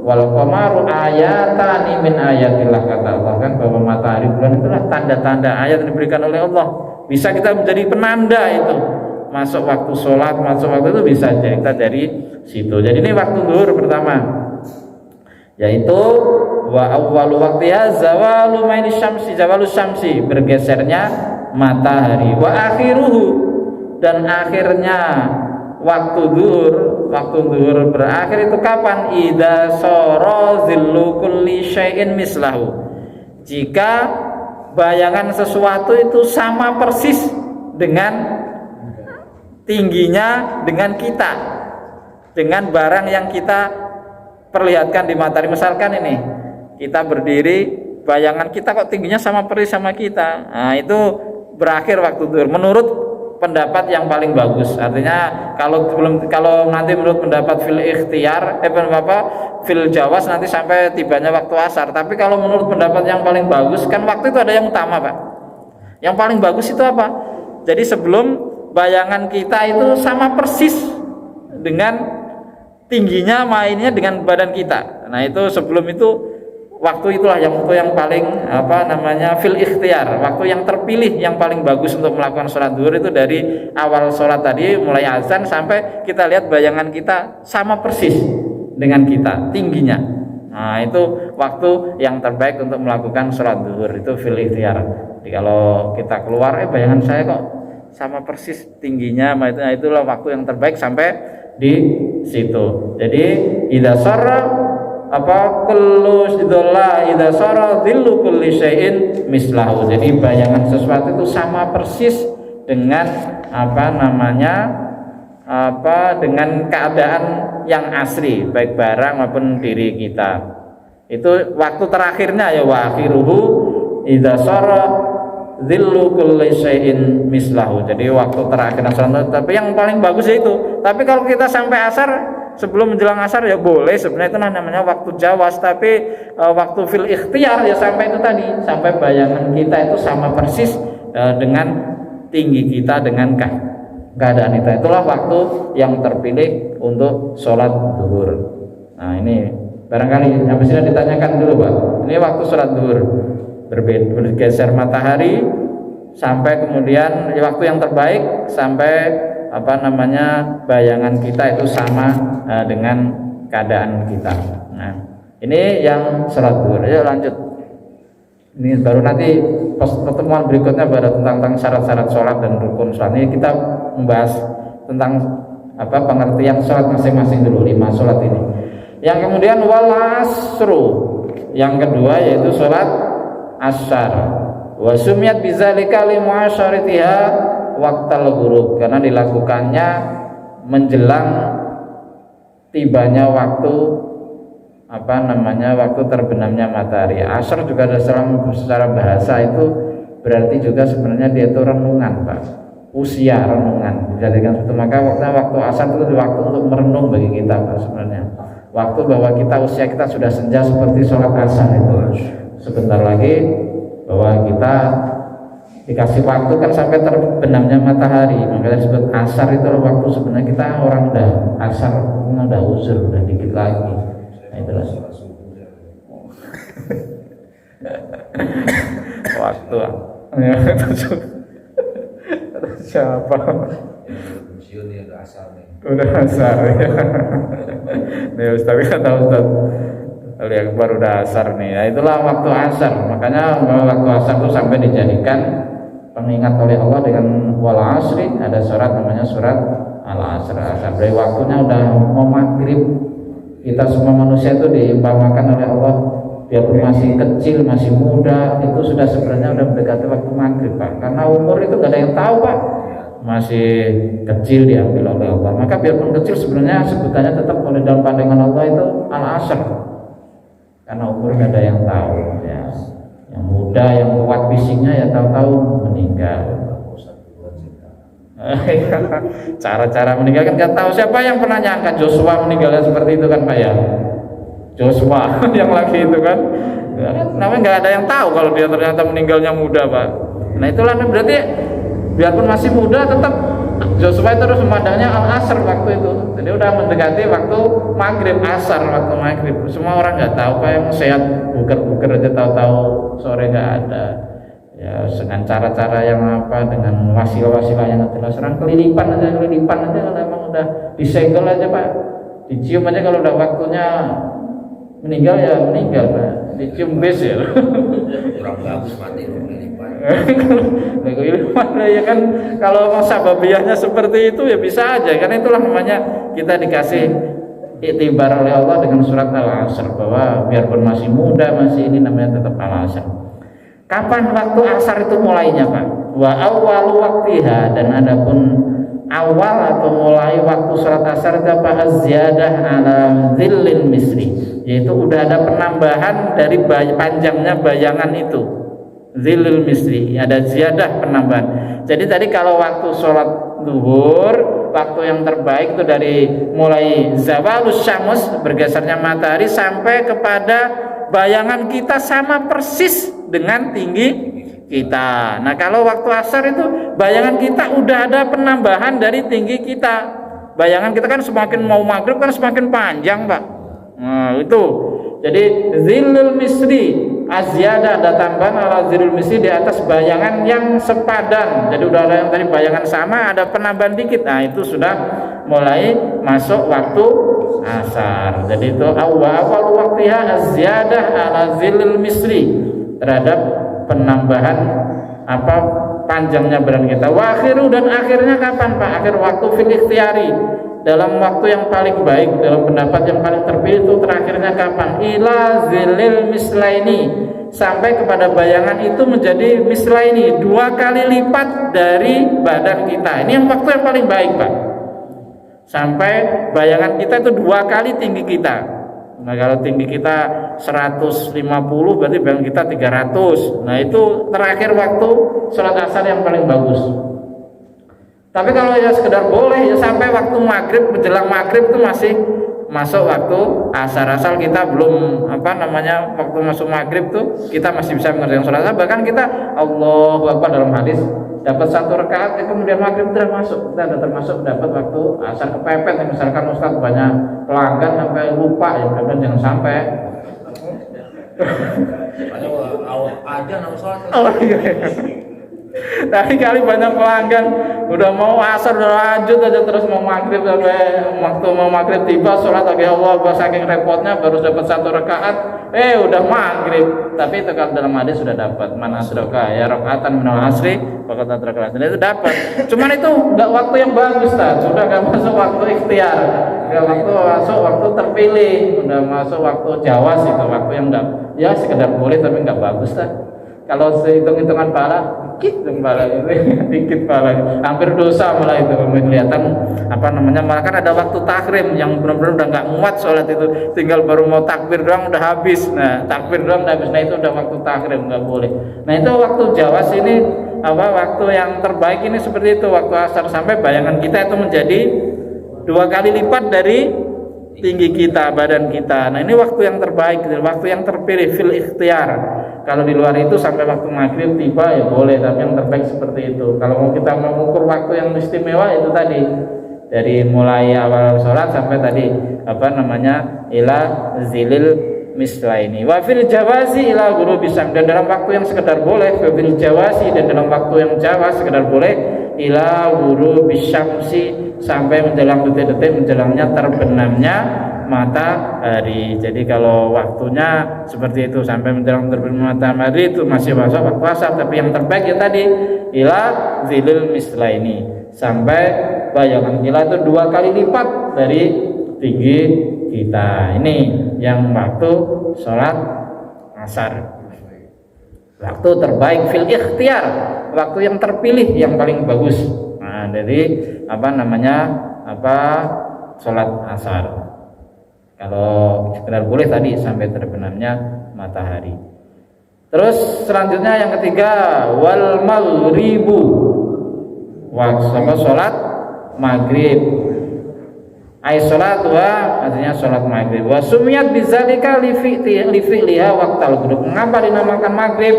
wal qamaru ayatani min ayatillah, kata Allah kan, bahwa matahari, bulan itulah tanda-tanda ayat yang diberikan oleh Allah. Bisa kita menjadi penanda itu masuk waktu sholat, masuk waktu itu bisa jadi kita dari situ. Jadi ini waktu zuhur pertama, yaitu wa awwalu waqtiha zawalu maini syamsi, zawalus syamsi, bergesernya matahari, wa akhiruhu, dan akhirnya waktu zuhur berakhir itu kapan? Idza sara zillu kulli syai'in mislahu, jika bayangan sesuatu itu sama persis dengan tingginya dengan kita, dengan barang yang kita perlihatkan di matahari. Misalkan ini kita berdiri, bayangan kita kok tingginya sama persis sama kita. Nah, itu berakhir waktu zuhur menurut pendapat yang paling bagus. Artinya kalau nanti menurut pendapat fil ikhtiar fil jawas nanti sampai tibanya waktu asar. Tapi kalau menurut pendapat yang paling bagus kan waktu itu ada yang utama, Pak. Yang paling bagus itu apa? Jadi sebelum bayangan kita itu sama persis dengan tingginya mainnya dengan badan kita. Nah, itu sebelum itu waktu itulah yang paling fil ikhtiar, waktu yang terpilih yang paling bagus untuk melakukan sholat zuhur itu dari awal sholat tadi mulai azan sampai kita lihat bayangan kita sama persis dengan kita tingginya. Nah, itu waktu yang terbaik untuk melakukan sholat zuhur, itu fil ikhtiar. Jadi kalau kita keluar bayangan saya kok sama persis tingginya, nah itulah waktu yang terbaik sampai di situ. Jadi idza sarra kullu sidalla idza sarra dhillu kulli syai'in mislahu. Jadi bayangan sesuatu itu sama persis dengan dengan keadaan yang asli, baik barang maupun diri kita. Itu waktu terakhirnya ya wa akhiruhu idza sarra dhillu kulli syai'in mislahu. Jadi waktu terakhir asar, tapi yang paling bagus itu. Tapi kalau kita sampai asar, sebelum menjelang asar ya boleh, sebenarnya itu namanya waktu jawas. Tapi waktu fil ikhtiar ya sampai itu tadi, sampai bayangan kita itu sama persis dengan tinggi kita, dengan keadaan kita. Itulah waktu yang terpilih untuk sholat zuhur. Nah, ini barangkali yang bisa ditanyakan dulu, Pak. Ini waktu sholat zuhur bergeser matahari sampai kemudian waktu yang terbaik sampai bayangan kita itu sama dengan keadaan kita. Nah, ini yang sholat zuhur. Ayo lanjut. Ini baru nanti pertemuan berikutnya baru tentang syarat-syarat sholat dan rukun sholat. Ini kita membahas tentang pengertian sholat masing-masing dulu, 5 sholat ini. Yang kemudian wal asru, yang kedua yaitu sholat asar. Wa sumiyat bizalika li muasyaratiha waqtal ghurub, karena dilakukannya menjelang tibanya waktu waktu terbenamnya matahari. Asar juga secara bahasa itu berarti juga sebenarnya dia itu renungan, Pak. Usia renungan dijadikan suatu, maka waktu asar itu waktu untuk merenung bagi kita, Pak, sebenarnya. Waktu bahwa usia kita sudah senja seperti sholat asar itu. Sebentar lagi bahwa kita dikasih waktu kan sampai terbenamnya matahari, makanya disebut asar. Itu waktu sebenarnya kita orang udah asar, udah uzur, udah dikit lagi. Nah, itulah waktu siapa udah asar ya. Nih Ustaz kata Ustaz Ali Akbar udah asar nih. Nah, itulah waktu asar. Makanya waktu asar itu sampai dijadikan pengingat oleh Allah dengan wal asri. Ada surat namanya surat al asr. Asar. Dari waktunya udah mau maghrib kita semua manusia itu diumpamakan oleh Allah, biarpun masih kecil, masih muda, itu sudah sebenarnya udah mendekati waktu maghrib Pak. Karena umur itu nggak ada yang tahu Pak, masih kecil diambil oleh Allah. Maka biarpun kecil sebenarnya sebutannya tetap oleh dalam pandangan Allah itu al-asr, karena umur nggak ada yang tahu ya. Yang muda, yang kuat fisiknya ya tahu-tahu meninggal. Cara-cara meninggal kan nggak tahu. Siapa yang pernah nyangka Joshua meninggalnya seperti itu kan Pak ya? Joshua yang lagi itu kan, namanya nggak ada yang tahu kalau dia ternyata meninggalnya muda Pak. Nah itulah berarti biarpun masih muda tetap Joshua itu terus memandangnya al-asr waktu itu. Jadi udah mendekati waktu maghrib, asar waktu maghrib. Semua orang nggak tahu Pak, yang sehat buker-buker aja tahu-tahu sore nggak ada. Ya dengan cara-cara yang apa, dengan wasilah-wasilah yang jelas. Orang kelilipan aja kalau emang udah disegel aja Pak, dicium aja kalau udah waktunya meninggal ya meninggal Pak, dicium bes ya. Kurang bagus mati kelilipan. Kelilipan ya kan, kalau sababiyahnya seperti itu ya bisa aja, karena itulah namanya kita dikasih iktibar oleh Allah dengan surat Al-Asr, bahwa biarpun masih muda, masih ini namanya tetap Al-Asr. Kapan waktu asar itu mulainya Pak? Wa awwalu waqtiha, dan adapun awal atau mulai waktu salat asar itu apa? Az-ziyadah ala dzillil misri, yaitu udah ada penambahan dari panjangnya bayangan itu. Dzillil misri, ada ziyadah penambahan. Jadi tadi kalau waktu salat zuhur, waktu yang terbaik itu dari mulai zawalus syams, bergesernya matahari, sampai kepada bayangan kita sama persis dengan tinggi kita. Nah kalau waktu asar itu bayangan kita udah ada penambahan dari tinggi kita. Bayangan kita kan semakin mau maghrib kan semakin panjang Pak. Nah itu, jadi zilul misri azyada, ada tambahan ala zilul misri di atas bayangan yang sepadan. Jadi udah ada yang tadi bayangan sama, ada penambahan dikit. Nah itu sudah mulai masuk waktu asar. Jadi itu awal waktiha azyada ala zilul misri, terhadap penambahan apa panjangnya badan kita. Wa akhiru, dan akhirnya kapan Pak? Akhir waktu fil ikhtiyari, dalam waktu yang paling baik, dalam pendapat yang paling terpilih itu terakhirnya kapan? Ila zilil mislaini, sampai kepada bayangan itu menjadi mislaini, 2 kali lipat dari badan kita. Ini yang waktu yang paling baik Pak, sampai bayangan kita itu 2 kali tinggi kita. Nah kalau tinggi kita 150 berarti bayangan kita 300. Nah itu terakhir waktu sholat asar yang paling bagus. Tapi kalau ya sekedar boleh ya sampai waktu maghrib, menjelang maghrib itu masih masuk waktu asar, asal kita belum waktu masuk maghrib tuh kita masih bisa mengerjakan sholat asar. Bahkan kita Allahu Akbar dalam hadis dapat 1 rakaat, kemudian maghrib sudah masuk, kita sudah termasuk dapat waktu asar kepepet. Misalkan Ustaz banyak pelanggan sampai lupa, ya mudah-mudahan jangan sampai. Awal aja nama sholat. Oh iya. Tapi kali banyak pelanggan udah mau asar udah lanjut aja terus mau maghrib, sampai waktu mau maghrib tiba sholat lagi Allah saking repotnya baru dapat 1 rakaat, udah maghrib. Tapi itu kalau dalam hadis sudah dapat mana asroka ya rakaatan minal asri fakat adrakat, itu dapat. Cuman itu nggak waktu yang bagus sudah nggak masuk waktu ikhtiar, nggak masuk waktu terpilih, udah masuk waktu jawas, itu waktu yang nggak ya sekedar boleh tapi nggak bagus Kalau sehitung-hitungan pahala dikit pahala itu, dikit pahala, hampir dosa malah itu. Kelihatan malah kan ada waktu takrim yang benar-benar udah nggak muat sholat itu, tinggal baru mau takbir doang udah habis. Nah takbir doang udah habis, nah itu udah waktu takrim, nggak boleh. Nah itu waktu jawas ini waktu yang terbaik ini seperti itu, waktu asar, sampai bayangan kita itu menjadi 2 kali lipat dari tinggi kita, badan kita. Nah ini waktu yang terbaik, waktu yang terpilih fil ikhtiar. Kalau di luar itu sampai waktu maghrib tiba ya boleh, tapi yang terbaik seperti itu. Kalau mau kita mengukur waktu yang istimewa itu tadi, dari mulai awal sholat sampai tadi ila zilil mislaini. Wa fil jawazi ila ghurubi syams, dan dalam waktu yang sekedar boleh, fil jawazi, dan dalam waktu yang jawas sekedar boleh, ila ghurubi syamsi, sampai menjelang detik-detik menjelangnya terbenamnya matahari. Jadi kalau waktunya seperti itu sampai menjelang terbenam matahari itu masih masuk waktu asar. Tapi yang terbaik ya tadi ila zilil mislaini, sampai bayangan kita itu 2 kali lipat dari tinggi kita. Ini yang waktu sholat asar. Waktu terbaik fil ikhtiar, waktu yang terpilih yang paling bagus. Nah, dari sholat asar. Kalau sekedar boleh tadi sampai terbenamnya matahari. Terus selanjutnya yang ketiga wal maghribu. Sholat maghrib. Ai sholatuha artinya sholat maghrib. Wa sumiyat bizalika li fi'liha waqtal ghurub. Mengapa dinamakan maghrib?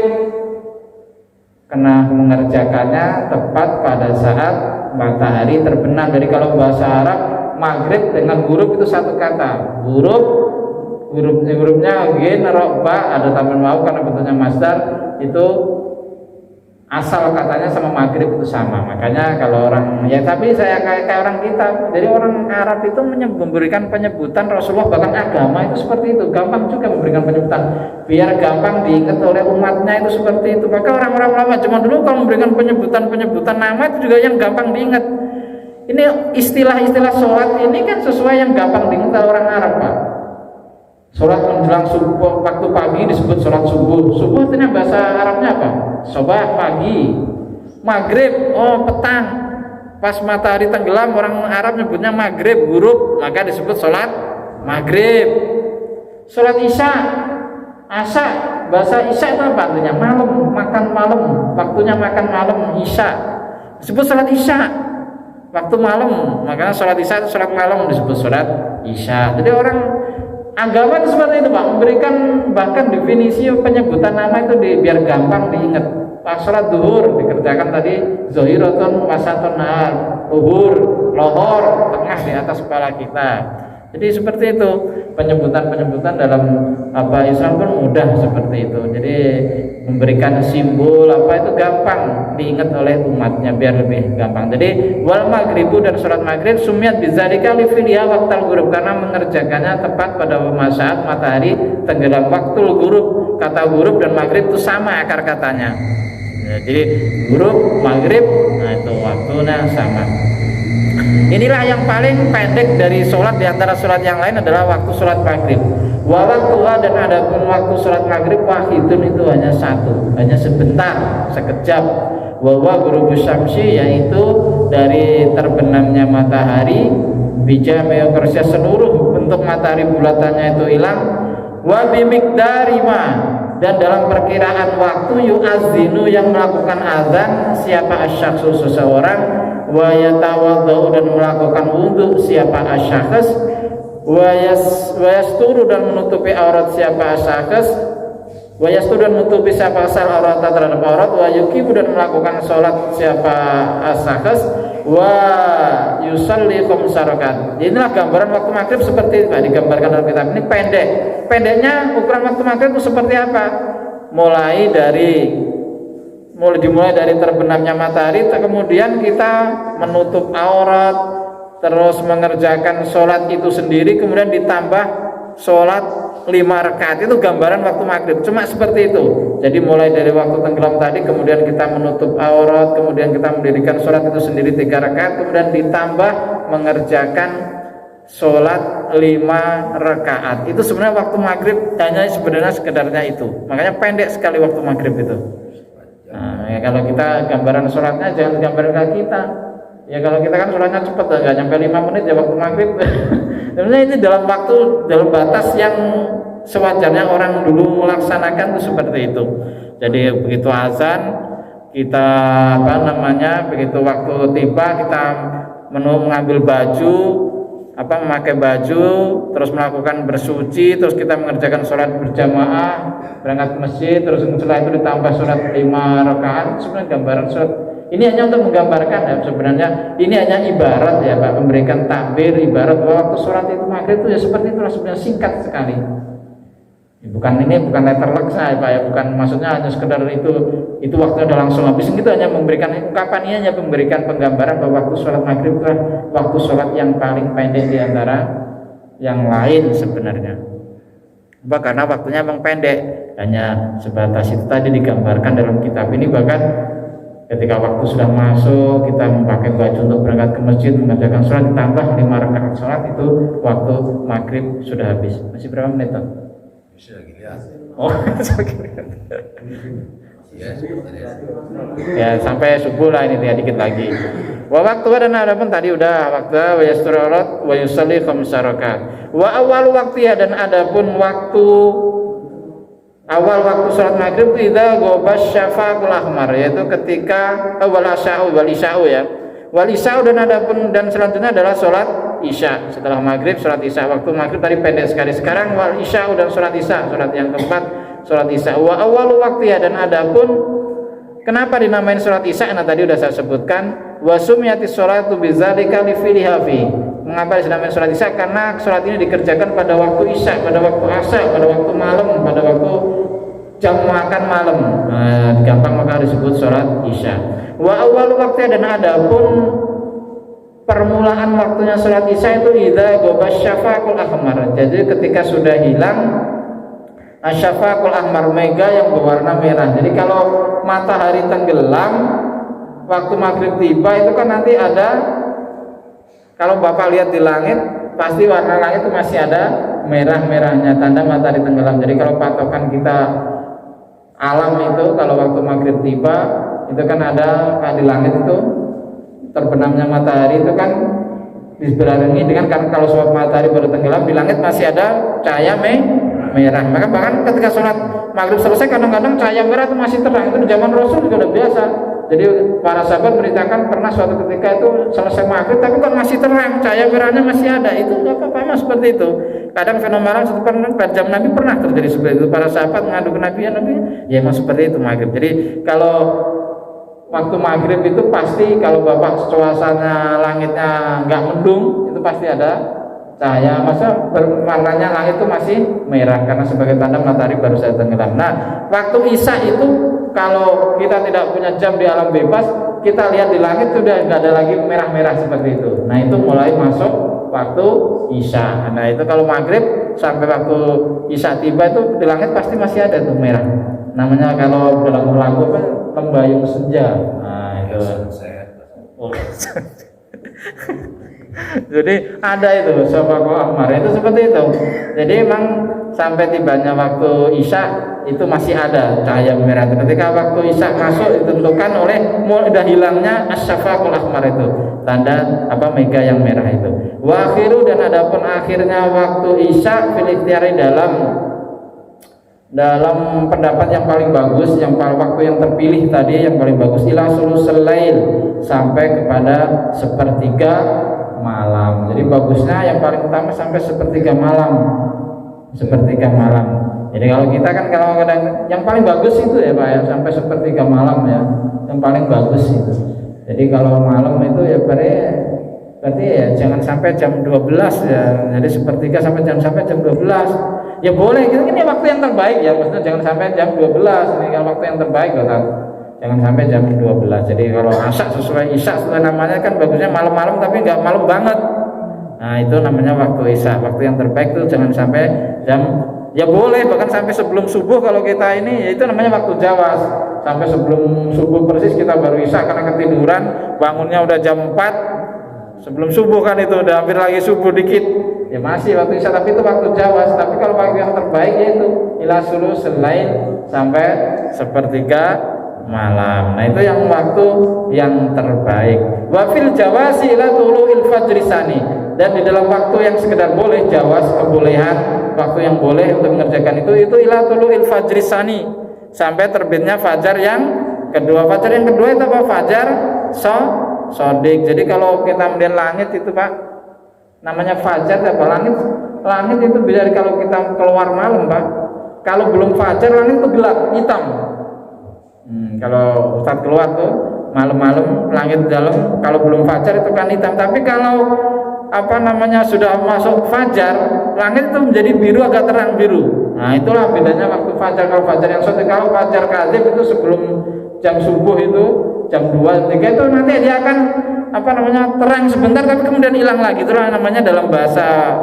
Karena mengerjakannya tepat pada saat matahari terbenam. Jadi kalau bahasa Arab maghrib dengan ghurub itu satu kata. Hurufnya ghin, ra, ba, ada tambahan waw karena bentuknya masdar, itu asal katanya sama maghrib itu sama. Makanya kalau orang tapi saya kayak orang kita, jadi orang Arab itu memberikan penyebutan Rasulullah, bahkan agama itu seperti itu, gampang juga memberikan penyebutan biar gampang diingat oleh umatnya, itu seperti itu. Maka orang-orang lama zaman dulu kalau memberikan penyebutan nama itu juga yang gampang diingat. Ini istilah-istilah sholat ini kan sesuai yang gampang diingat oleh orang Arab, Pak. Sholat menjelang subuh, waktu pagi disebut sholat subuh. Subuh artinya bahasa Arabnya apa? Sobah, pagi. Maghrib, petang. Pas matahari tenggelam orang Arab nyebutnya maghrib, ghurub, maka disebut sholat maghrib. Sholat isya, asa, bahasa isya itu apa artinya? Malam, makan malam. Waktunya makan malam, isya. Disebut sholat isya. Waktu malam, makanya sholat isya itu sholat malam disebut sholat isya. Jadi orang agama itu seperti itu, Pak, memberikan bahkan definisi penyebutan nama itu biar gampang diingat. Pas sholat duhur dikerjakan tadi zohiratun wasatun nahar, duhur, lohor, tengah di atas kepala kita. Jadi seperti itu penyebutan dalam Islam pun mudah seperti itu. Jadi memberikan simbol itu gampang diingat oleh umatnya biar lebih gampang. Jadi wal maghribu dan sholat maghrib sumiyat bizalika li fi'liha waqtal ghurub, karena mengerjakannya tepat pada saat matahari tenggelam. Waktul ghurub, kata ghurub dan maghrib itu sama akar katanya. Jadi ghurub, maghrib, itu waktunya sama. Inilah yang paling pendek dari sholat, di antara sholat yang lain adalah waktu sholat maghrib. Wa waktuha, dan adapun waktu sholat maghrib wahidun, itu hanya satu, hanya sebentar, sekejap. Wa ghurubus syamsi, yaitu dari terbenamnya matahari, bijami kerja seluruh bentuk matahari bulatannya itu hilang. Wa bimiqdari ma, dan dalam perkiraan waktu yu'azinu, yang melakukan azan siapa asyakhsu seseorang, wa yatawaddu, dan melakukan wudu siapa asyakhs, wa yasturu, dan menutupi aurat siapa asyakhs, wa yasturu, dan menutupi siapa asal aurat terhadap aurat, wa yuqimu, dan melakukan sholat siapa asyakhs, wa yusalli khamsa rakaat. Inilah gambaran waktu maghrib seperti itu, digambarkan dalam kitab ini. Pendeknya ukuran waktu maghrib itu seperti apa? Dimulai dari terbenamnya matahari, kemudian kita menutup aurat, terus mengerjakan sholat itu sendiri, kemudian ditambah sholat 5 rakaat. Itu gambaran waktu maghrib, cuma seperti itu. Jadi mulai dari waktu tenggelam tadi, kemudian kita menutup aurat, kemudian kita mendirikan sholat itu sendiri 3 rakaat, kemudian ditambah mengerjakan sholat 5 rakaat. Itu sebenarnya waktu maghrib, hanya sebenarnya sekedarnya itu. Makanya pendek sekali waktu maghrib itu. Nah, ya kalau kita gambaran sholatnya jangan gambaran kayak kita. Ya kalau kita kan sholatnya cepat, nggak nyampe 5 menit ya waktu maghrib. Sebenarnya ini dalam batas yang sewajarnya orang dulu melaksanakan itu seperti itu. Jadi begitu azan kita begitu waktu tiba kita mengambil baju, memakai baju, terus melakukan bersuci, terus kita mengerjakan sholat berjamaah, berangkat ke masjid, terus setelah itu ditambah sholat 5 rakaat. Sebenarnya gambaran sholat ini hanya untuk menggambarkan, ya, sebenarnya ini hanya ibarat, ya Pak, memberikan takbir ibarat bahwa waktu sholat itu maghrib itu ya seperti itulah, sebenarnya singkat sekali. Bukan letterlek saya, Pak, ya, bukan maksudnya hanya sekedar itu waktunya udah langsung habis gitu, hanya memberikan ungkapan ini, hanya memberikan penggambaran bahwa waktu sholat maghrib adalah waktu sholat yang paling pendek di antara yang lain sebenarnya. Karena waktunya memang pendek, hanya sebatas itu tadi digambarkan dalam kitab ini. Bahkan Ketika waktu sudah masuk, kita memakai baju untuk berangkat ke masjid, mengerjakan sholat, ditambah 5 rakaat sholat, itu waktu maghrib sudah habis. Masih berapa menit Tom? Bisa lagi lihat. Oh, Ya, sebenarnya. ya sampai subuh lah ini dikit lagi. Wa waktu dan adapun tadi udah waktu wa yasturat wa yusalli khamsa rakaat. Wa awal waktu dan adapun waktu awal waktu salat maghrib idza ghabas syafaqul ahmar, yaitu ketika wal isya'u ya. Wal isya'u dan adapun dan selanjutnya adalah salat isya. Setelah maghrib salat isya. Waktu maghrib tadi pendek sekali. Sekarang wal isya'u dan salat isya, salat yang keempat salat isya. Wa awal waktu dan adapun kenapa dinamain salat isya? Nah tadi udah saya sebutkan. Wa sumiyatis sholatu bidzalika li fi'liha fi. Mengapa dinamain salat isya? Karena salat ini dikerjakan pada waktu isya, pada waktu asar, pada waktu malam, pada waktu jam makan malam. Gampang maka disebut salat isya. Wa awal waktu dan adapun permulaan waktunya salat isya itu idza ghabas syafaqul ahmar. Jadi ketika sudah hilang asyafaqul ahmar, mega yang berwarna merah. Jadi kalau matahari tenggelam waktu maghrib tiba itu kan nanti ada, kalau Bapak lihat di langit pasti warna langit itu masih ada merah-merahnya, tanda matahari tenggelam. Jadi kalau patokan kita alam itu kalau waktu maghrib tiba itu kan ada di langit itu terbenamnya matahari itu kan dibarengi dengan, kan kalau suatu matahari baru tenggelam di langit masih ada cahaya merah. Maka bahkan ketika sholat maghrib selesai kadang-kadang cahaya merah itu masih terang. Itu di zaman Rasul juga udah biasa. Jadi para sahabat beritakan pernah suatu ketika itu selesai maghrib tapi kan masih terang, cahaya merahnya masih ada. Itu nggak apa-apa seperti itu. Kadang fenomena seperti pada zaman Nabi pernah terjadi seperti itu. Para sahabat mengadu ke Nabi, ya Nabi, ya emang seperti itu maghrib. Jadi kalau waktu maghrib itu pasti kalau Bapak suasana langitnya nggak mendung itu pasti ada cahaya. Masa warnanya langit itu masih merah karena sebagai tanda matahari baru saja tenggelam. Nah, waktu isya itu kalau kita tidak punya jam di alam bebas, kita lihat di langit sudah nggak ada lagi merah-merah seperti itu. Nah, itu mulai masuk waktu isya. Nah, itu kalau maghrib sampai waktu isya tiba itu di langit pasti masih ada tuh merah. Namanya kalau dalam lagu apa, lembayung senja. Nah, itu. Oh. Jadi ada itu syafaqul ahmar itu seperti itu. Jadi memang sampai tibanya waktu isya itu masih ada cahaya merah. Ketika waktu isya masuk ditentukan oleh sudah hilangnya asyafaqul ahmar itu, tanda apa mega yang merah itu. Wa akhiru dan adapun akhirnya waktu isya fil ikhtiyari dalam pendapat yang paling bagus, yang waktu yang terpilih tadi yang paling bagus ila sulusul lail, sampai kepada sepertiga malam. Jadi bagusnya yang paling utama sampai sepertiga malam. Sepertiga malam. Jadi kalau kita kan kalau kadang yang paling bagus itu ya Pak ya sampai sepertiga malam ya. Yang paling bagus itu. Jadi kalau malam itu ya berarti ya jangan sampai jam 12 ya. Jadi sepertiga sampai jam 12. Ya boleh, ini waktu yang terbaik ya. Maksudnya jangan sampai jam 12. Ini kan waktu yang terbaik loh. Jangan sampai jam 12. Jadi kalau asar sesuai isya sesuai namanya kan bagusnya malam-malam tapi nggak malam banget. Nah itu namanya waktu isya. Waktu yang terbaik itu jangan sampai jam, ya boleh bahkan sampai sebelum subuh kalau kita ini, ya itu namanya waktu jawas. Sampai sebelum subuh persis kita baru isya karena ketiduran, bangunnya udah jam 4 sebelum subuh kan itu udah hampir lagi subuh dikit. Ya masih waktu isya tapi itu waktu jawas. Tapi kalau waktu yang terbaik yaitu ila sulusul lail sampai sepertiga malam. Nah itu yang waktu yang terbaik. Wa fil jawasi ila tulu'il fajri sani, dan di dalam waktu yang sekedar boleh jawas, kebolehan waktu yang boleh untuk mengerjakan itu ila tulu'il fajri sani, sampai terbitnya fajar yang kedua. Fajar yang kedua itu apa? Fajar sodik. Jadi kalau kita melihat langit itu Pak, namanya fajar apa? Langit itu bisa kalau kita keluar malam Pak. Kalau belum fajar langit itu gelap, hitam. Kalau Ustadz keluar tuh malam-malam langit dalam, kalau belum fajar itu kan hitam. Tapi kalau sudah masuk fajar, langit itu menjadi biru, agak terang biru. Nah itulah bedanya waktu fajar. Kalau fajar yang sodik, kalau fajar kadzib itu sebelum jam subuh itu jam 2, 3 itu nanti dia akan terang sebentar tapi kemudian hilang lagi. Itulah namanya dalam bahasa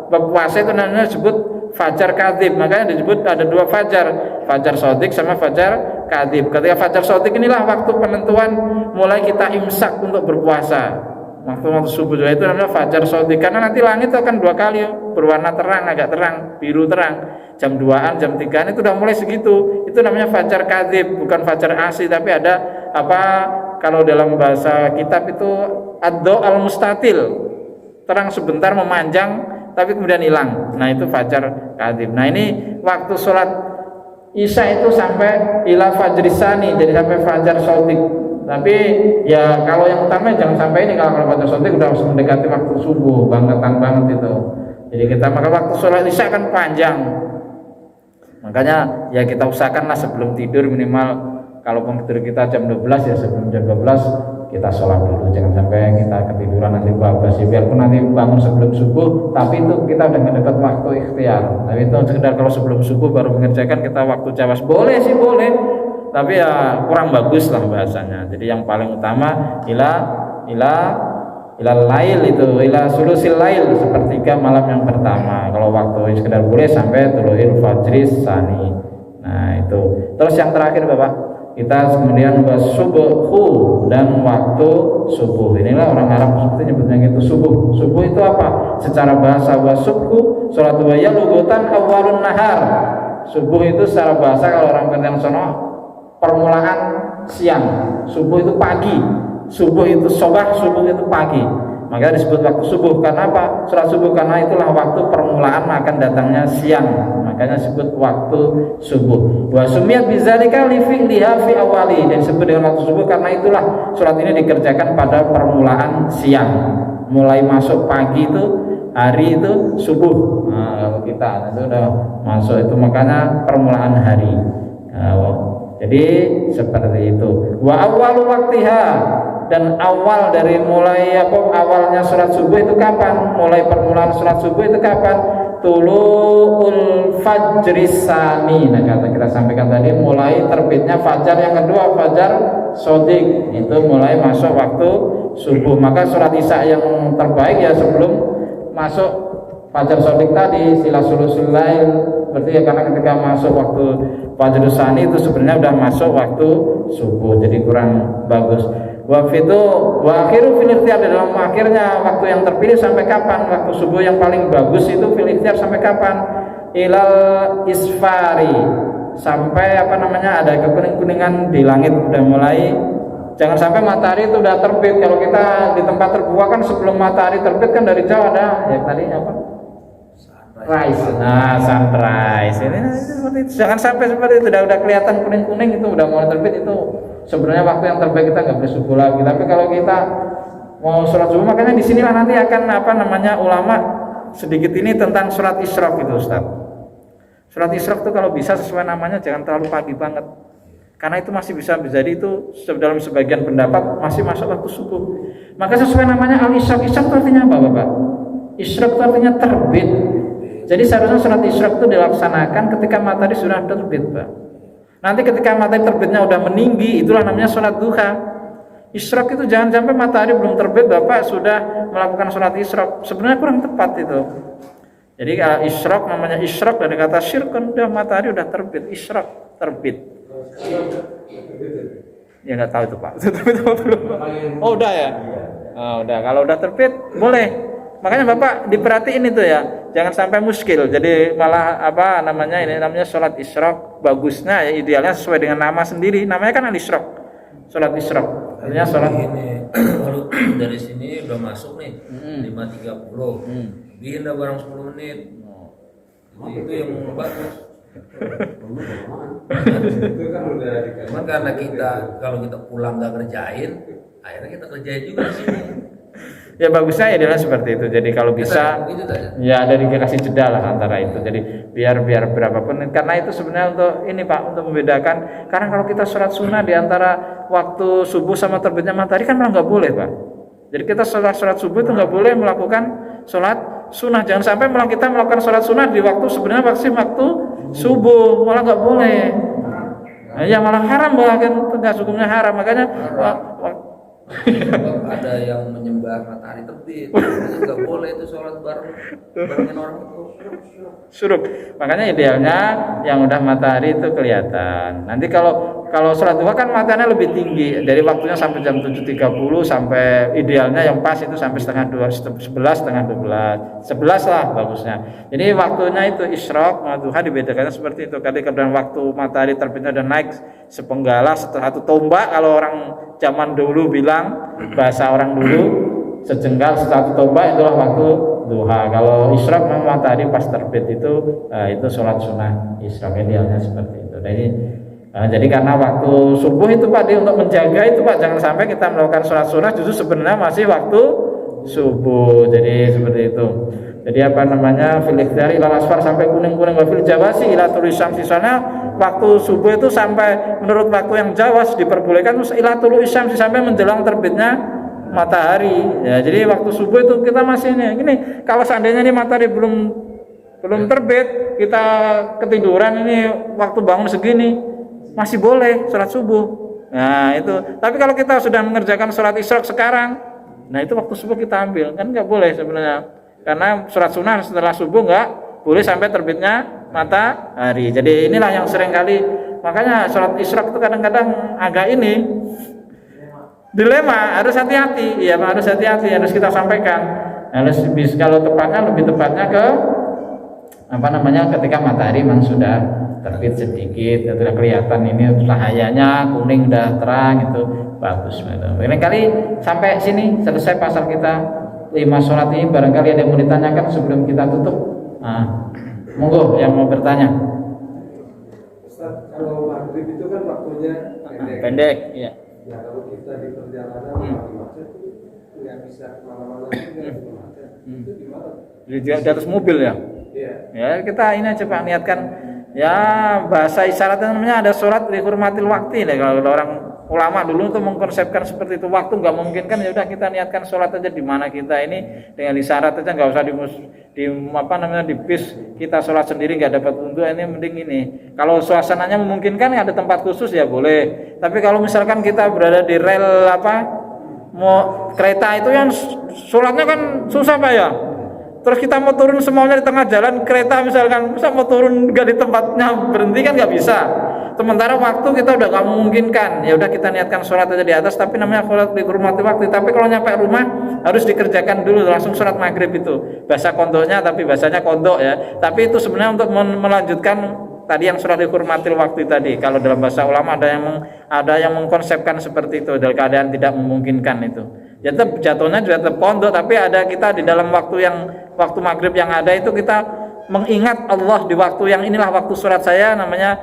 puasa itu namanya disebut fajar kadzib. Makanya disebut ada dua fajar, fajar sodik sama fajar kadhib. Ketika fajar shadiq inilah waktu penentuan mulai kita imsak untuk berpuasa. Waktu subuh juga itu namanya fajar shadiq, karena nanti langit akan 2 kali berwarna terang, agak terang, biru terang. Jam 2-an, jam 3-an itu udah mulai segitu. Itu namanya fajar kadhib, bukan fajar asli, tapi ada kalau dalam bahasa kitab itu ad-do al-mustatil. Terang sebentar memanjang tapi kemudian hilang. Nah, itu fajar kadhib. Nah, ini waktu sholat Isya itu sampai ila fajrisani, jadi sampai fajar shadiq. Tapi ya kalau yang utama jangan sampai ini, kalau fajar shadiq udah harus mendekati waktu subuh, bangetan banget itu. Jadi kita maka waktu sholat Isya kan panjang. Makanya ya kita usahakanlah sebelum tidur minimal, kalau tidur kita jam 12 ya sebelum jam 12 kita sholat dulu, jangan sampai kita ketiduran nanti 12 ya, biarpun nanti bangun sebelum subuh, tapi itu kita udah mendapat waktu ikhtiar. Tapi itu sekedar kalau sebelum subuh baru mengerjakan kita waktu cawas, boleh sih boleh, tapi ya kurang bagus lah bahasanya. Jadi yang paling utama ila lail itu, ila sulusil lail, sepertiga malam yang pertama. Kalau waktu sekedar boleh sampai tulu'il fajris sani. Nah itu. Terus yang terakhir Bapak, kita kemudian subuhu, dan waktu subuh. Inilah orang Arab seperti nyebutnya gitu, subuh. Subuh itu apa? Secara bahasa wasubhu salat wa yalugutan awalun nahar. Subuh itu secara bahasa kalau orang Kenyang sono permulaan siang. Subuh itu pagi. Subuh itu sobah, subuh itu pagi. Maka disebut waktu subuh. Karena apa? Salat subuh karena itulah waktu permulaan akan datangnya siang. Makanya disebut waktu subuh. Wa sumiyat bidzalika li fi'liha fi awali, dan disebut dengan waktu subuh karena itulah salat ini dikerjakan pada permulaan siang. Mulai masuk pagi itu, hari itu subuh. Nah, kalau kita itu udah masuk itu makanya permulaan hari. Jadi seperti itu. Wa awwalu waqtiha, dan awal dari mulai awalnya salat subuh itu kapan? Mulai permulaan salat subuh itu kapan? Tulu'ul fajris sani. Nah, kata kita sampaikan tadi mulai terbitnya fajar yang kedua, fajar shadiq, itu mulai masuk waktu subuh. Maka salat Isya yang terbaik ya sebelum masuk fajar shadiq tadi, sila sulusul lail. Berarti ya karena ketika masuk waktu fajar sani itu sebenarnya udah masuk waktu subuh, jadi kurang bagus. Wa akhiru fil ikhtiar, dalam akhirnya waktu yang terpilih sampai kapan? Waktu subuh yang paling bagus itu fil ikhtiar sampai kapan? Ilal isfari, sampai ada kekuning-kuningan di langit udah mulai. Jangan sampai matahari itu udah terbit. Kalau kita di tempat terbuka kan sebelum matahari terbit kan dari jauh ada ya tadi apa? Sunrise. Nah, sunrise. Ini seperti itu. Jangan sampai seperti itu udah kelihatan kuning-kuning itu udah mulai terbit, itu sebenarnya waktu yang terbaik, kita nggak boleh subuh lagi. Tapi kalau kita mau sholat subuh, makanya di sinilah nanti akan ulama sedikit ini tentang sholat isyraq itu Ustaz. Sholat isyraq itu kalau bisa sesuai namanya jangan terlalu pagi banget, karena itu masih bisa jadi itu dalam sebagian pendapat masih masuk waktu subuh. Maka sesuai namanya al-isyraq. Isyraq itu artinya apa Bapak? Isyraq itu artinya terbit. Jadi seharusnya sholat isyraq itu dilaksanakan ketika matahari sudah terbit Pak. Nanti ketika matahari terbitnya udah meninggi, itulah namanya sholat duha. Isyraq itu jangan sampai matahari belum terbit Bapak sudah melakukan sholat isyraq. Sebenarnya kurang tepat itu. Jadi isyraq namanya isyraq dari kata syirkun, udah matahari udah terbit, isyraq terbit. Ya nggak tahu itu Pak. Oh udah ya. Oh, udah. Kalau udah terbit boleh. Makanya Bapak diperhatiin itu ya, jangan sampai muskil. Jadi malah ini namanya sholat isyraq. Bagusnya ya idealnya sesuai dengan nama sendiri. Namanya kan al-isyraq. Sholat isyraq. Artinya sholat ini kalau dari sini udah masuk nih 5.30. Bikin dah barang 10 menit. Itu yang bagus. Cuman karena kalau kita pulang nggak kerjain, akhirnya kita kerjain juga di sini. Ya bagusnya adalah seperti itu. Jadi kalau bisa ya ada dikasih jeda lah antara itu. Jadi biar berapapun, karena itu sebenarnya untuk ini Pak, untuk membedakan. Karena kalau kita sholat sunnah di antara waktu subuh sama terbitnya matahari kan malah nggak boleh Pak. Jadi kita sholat subuh itu nggak boleh melakukan sholat sunnah. Jangan sampai kita melakukan sholat sunnah di waktu sebenarnya waktu subuh, malah nggak boleh. Nah, ya malah haram, bahkan tegas hukumnya haram. Makanya ada yang menyembah matahari terbit, nggak boleh itu sholat barengin orang itu. Suruh. Makanya idealnya yang udah matahari itu kelihatan. Nanti kalau kalau sholat duha kan matanya lebih tinggi, dari waktunya sampai jam 7.30 sampai idealnya yang pas itu sampai setengah 11 setengah 12 11 lah bagusnya. Jadi waktunya itu isyraq sama duha dibedakannya seperti itu. Kadang waktu matahari terbitnya dan naik sepenggalah setelah satu tombak, kalau orang zaman dulu bilang, bahasa orang dulu, sejengkal satu tombak itulah waktu duha. Kalau isyraq memang matahari pas terbit itu sholat sunnah isyraq, idealnya seperti itu. Jadi karena waktu subuh itu Pak, untuk menjaga itu Pak, jangan sampai kita melakukan sholat sunnah justru sebenarnya masih waktu subuh. Jadi seperti itu. Jadi fil ikhtiyari ila asfar, sampai kuning-kuning, wa fil jawasi ila tulu'i syamsi. Soalnya waktu subuh itu sampai menurut waktu yang jawas diperbolehkan ila tulu'i syamsi, sampai menjelang terbitnya matahari. Ya, jadi waktu subuh itu kita masih gini, kalau seandainya ini matahari belum terbit, kita ketiduran ini waktu bangun segini, masih boleh sholat subuh. Nah itu. Tapi kalau kita sudah mengerjakan sholat isyraq sekarang, nah itu waktu subuh kita ambil, kan nggak boleh sebenarnya. Karena sholat sunnah setelah subuh nggak boleh sampai terbitnya matahari. Jadi inilah yang sering kali, makanya sholat isyraq itu kadang-kadang agak dilema, harus hati-hati. Iya, harus hati-hati, harus kita sampaikan. Harus kalau lebih tepatnya ke ketika matahari memang sudah terbit sedikit, sudah kelihatan ini cahayanya kuning, udah terang, itu bagus. Ini kali sampai sini selesai pasal kita 5 sholat ini. Barangkali ada yang mau ditanyakan sebelum kita tutup. Monggo yang mau bertanya. Ustaz, kalau maghrib itu kan waktunya pendek, ya. Ya kalau kita di perjalanan macet nggak bisa kemana-mana, nggak bisa macet. Itu gimana? Di atas mobil ya. Iya. Ya kita ini coba niatkan, ya bahasa isyaratnya namanya ada sholat dihormatil waktu. Kalau orang ulama dulu tuh mengkonsepkan seperti itu, waktu nggak memungkinkan, ya udah kita niatkan sholat aja di mana kita ini dengan isyarat aja, nggak usah di bis kita sholat sendiri nggak dapat untuk ini, mending ini. Kalau suasananya memungkinkan ada tempat khusus ya boleh. Tapi kalau misalkan kita berada di rel mau kereta itu yang sholatnya kan susah Pak ya. Terus kita mau turun semuanya di tengah jalan kereta misalkan, bisa mau turun nggak di tempatnya berhenti kan nggak bisa. Sementara waktu kita udah nggak memungkinkan, ya udah kita niatkan sholat aja di atas, tapi namanya sholat dihormati waktu. Tapi kalau nyampe rumah harus dikerjakan dulu langsung sholat maghrib itu. Bahasa kondoknya, tapi bahasanya kondok ya. Tapi itu sebenarnya untuk melanjutkan tadi yang sholat dihormati waktu tadi. Kalau dalam bahasa ulama ada yang mengkonsepkan seperti itu dalam keadaan tidak memungkinkan itu. Ya tetap jatuhnya juga tetap pondok, tapi ada kita di dalam waktu maghrib yang ada itu kita mengingat Allah di waktu yang inilah waktu sholat saya, namanya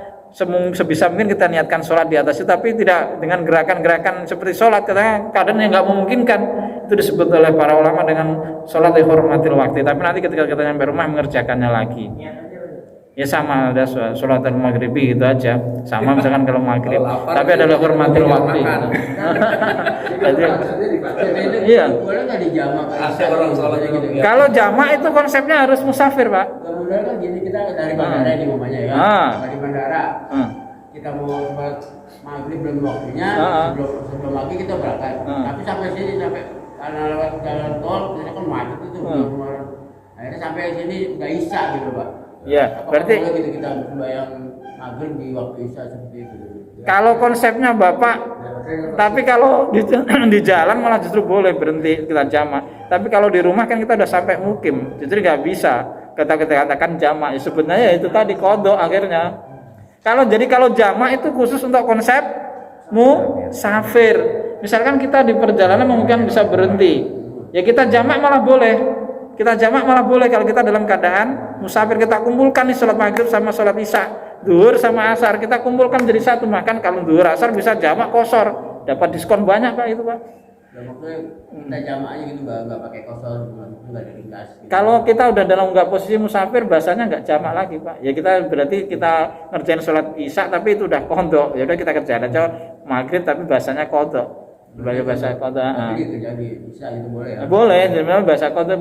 sebisa mungkin kita niatkan sholat di atas itu, tapi tidak dengan gerakan-gerakan seperti sholat karena keadaan yang nggak memungkinkan. Itu disebut oleh para ulama dengan sholat dihormatil waktu. Tapi nanti ketika kita nyampe rumah mengerjakannya lagi. Ya sama, ada sholat maghribi gitu aja. Sama misalkan kalau maghrib, tapi ada hormatil waktu. Jadi, iya. Boleh nggak dijamak? Kalau jamak itu konsepnya harus musafir Pak. Kemudian kan gini, kita dari bandara di rumahnya ya. Dari bandara, kita mau sholat maghrib belum waktunya, sebelum lagi kita berangkat. Tapi sampai sini, karena lewat jalan tol, ini kan macet itu. Akhirnya sampai sini nggak isya gitu Pak. Ya, berarti gitu kita bayang maghrib di waktu isya seperti itu. Kalau konsepnya Bapak, tapi kalau di jalan malah justru boleh berhenti kita jamak. Tapi kalau di rumah kan kita udah sampai mukim, jadi nggak bisa kita katakan jamak. Ya, sebenarnya itu tadi kodok akhirnya. Kalau jamak itu khusus untuk konsep musafir. Misalkan kita di perjalanan mungkin bisa berhenti, ya kita jamak malah boleh. Kita jamak malah boleh kalau kita dalam keadaan musafir. Kita kumpulkan nih sholat maghrib sama sholat isya, duhur sama asar, kita kumpulkan jadi satu. Bahkan kalau duhur asar bisa jamak kosor, dapat diskon banyak Pak itu Pak. Ya, maksudnya kita jamaknya gitu nggak pakai kosor, nggak diringkas. Gitu. Kalau kita udah dalam nggak posisi musafir, bahasanya nggak jamak lagi Pak. Ya kita berarti kita ngerjain sholat isya tapi itu udah kodok. Ya udah kita kerjain aja maghrib tapi bahasanya kodok. Sebagai bahasa kota. Gitu, jadi bisa gitu boleh ya? Boleh, jadi bahasa kota.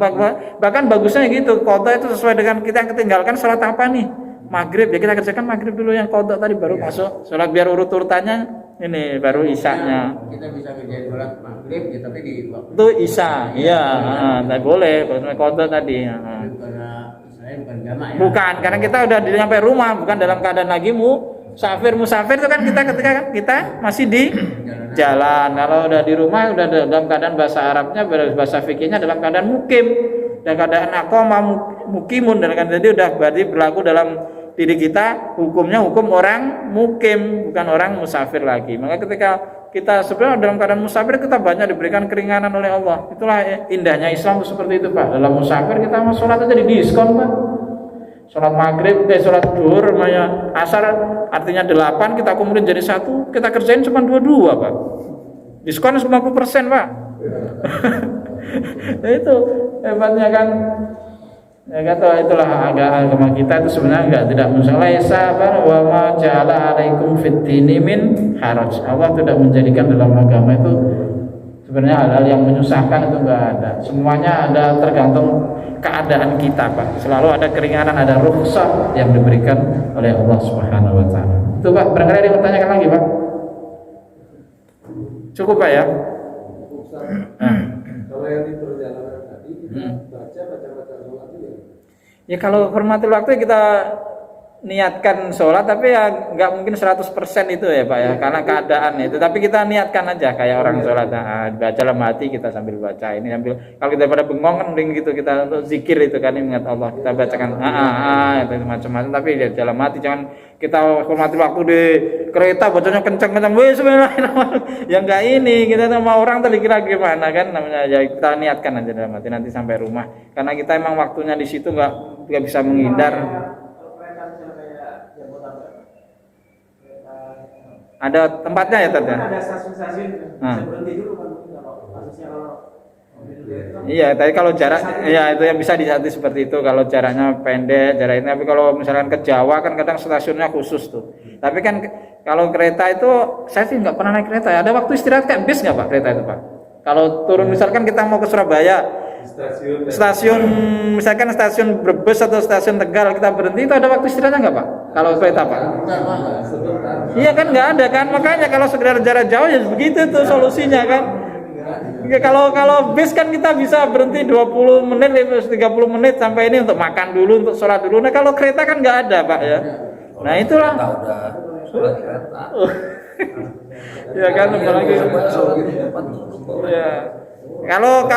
Bahkan bagusnya gitu, kota itu sesuai dengan kita yang ketinggalkan sholat apa nih? Maghrib, ya kita kerjakan maghrib dulu yang kota tadi baru masuk. Sholat biar urut-urutannya ini baru isya-nya. Kita bisa kerjain sholat maghrib ya, tapi di waktu itu isya, iya, tidak boleh. Kota tadi. Karena Israel bukan jamak ya? Bukan, karena kita udah nyampe rumah, bukan dalam keadaan lagi Musafir itu kan kita ketika kita masih di jalan. Kalau udah di rumah udah dalam keadaan bahasa Arabnya, bahasa fikihnya dalam keadaan mukim. Dan keadaan aqama mukimun, dan jadi udah berarti berlaku dalam diri kita hukumnya hukum orang mukim, bukan orang musafir lagi. Maka ketika kita sebenarnya dalam keadaan musafir, kita banyak diberikan keringanan oleh Allah. Itulah indahnya Islam itu seperti itu, Pak. Dalam musafir kita mau sholat aja di diskon, Pak. Sholat maghrib, sholat duhur, asar artinya 8, kita kumpulin jadi 1, kita kerjain cuma 22, Pak. Diskon 50%, Pak. Nah, itu hebatnya kan. Ya kata itulah agama kita itu sebenarnya tidak musyalaisa wa ma ja'ala 'alaikum fid dini min haraj. Allah tidak menjadikan dalam agama itu sebenarnya hal-hal yang menyusahkan, itu enggak ada. Semuanya ada tergantung keadaan kita, Pak. Selalu ada keringanan, ada rukhsah yang diberikan oleh Allah Subhanahu wa taala. Itu, Pak, barangkali ada yang bertanyakan lagi, Pak. Cukup, Pak, ya? Kalau yang di perjalanan tadi kita baca sholat ya. Ya kalau hormatil waktu kita niatkan sholat, tapi ya nggak mungkin 100% itu ya, Pak, ya, karena keadaan itu. Tapi kita niatkan aja kayak orang sholat, baca dalam hati, kita sambil baca ini, sambil kalau kita pada bengong kan mending gitu, kita untuk zikir itu kan, ingat Allah, kita bacakan itu macam-macam, tapi ya dalam hati. Jangan kita hormati waktu di kereta bacanya kencang-kencang, yang nggak ini, kita sama orang tadi kira gimana kan namanya, ya kita niatkan aja dalam hati, nanti sampai rumah, karena kita emang waktunya di situ nggak bisa menghindar. Ada tempatnya ya, Tad? Ada stasiun-stasiun bisa berhenti dulu kan, kasusnya kalau iya, tapi kalau jarak ya itu yang bisa dihati seperti itu kalau jaraknya pendek, jaraknya. Tapi kalau misalkan ke Jawa kan kadang stasiunnya khusus tuh. Tapi kan kalau kereta itu saya sih nggak pernah naik kereta ya. Ada waktu istirahat kayak bis nggak, Pak, kereta itu, Pak? Kalau turun misalkan kita mau ke Surabaya, stasiun misalkan stasiun Brebes atau stasiun Tegal, kita berhenti, itu ada waktu istirahatnya nggak, Pak? Kalau kereta, Pak? Iya kan nggak ada kan, makanya kalau sekedar jarak jauh ya begitu tuh solusinya kan. Ya, kalau bis kan kita bisa berhenti 20 menit, 30 menit sampai ini untuk makan dulu, untuk sholat dulu. Nah kalau kereta kan nggak ada, Pak, ya. Nah itulah. Ya kan, apalagi. Ya. Kalau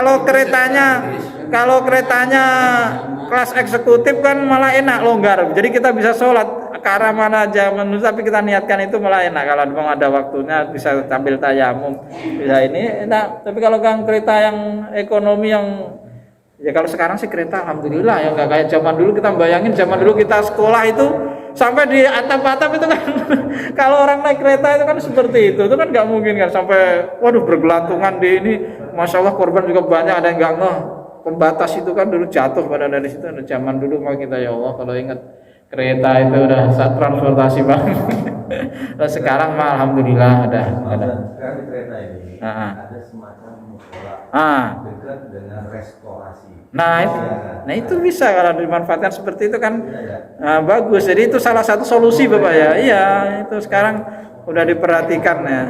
keretanya kelas eksekutif kan malah enak, longgar. Jadi kita bisa sholat ke arah mana aja, tapi kita niatkan itu malah enak. Kalau memang ada waktunya bisa sambil tayamum, bisa ini enak. Tapi kalau kan kereta yang ekonomi yang ya kalau sekarang sih kereta alhamdulillah ya nggak kayak zaman dulu. Kita bayangin zaman dulu kita sekolah itu sampai di atap-atap itu kan kalau orang naik kereta itu kan seperti itu kan nggak mungkin kan, sampai waduh bergelantungan di ini. Masya Allah, korban juga banyak, ada yang nggak ngeh. Pembatas itu kan dulu jatuh pada dari situ, ada zaman dulu. Maka kita ya Allah kalau ingat kereta itu udah saat transportasi banget. Sekarang mah alhamdulillah ada. Sekarang di kereta ini ada semacam musola dekat dengan restorasi. Nah itu bisa kalau dimanfaatkan seperti itu kan bagus. Jadi itu salah satu solusi, Bapak, ya. Iya, itu sekarang udah diperhatikan ya.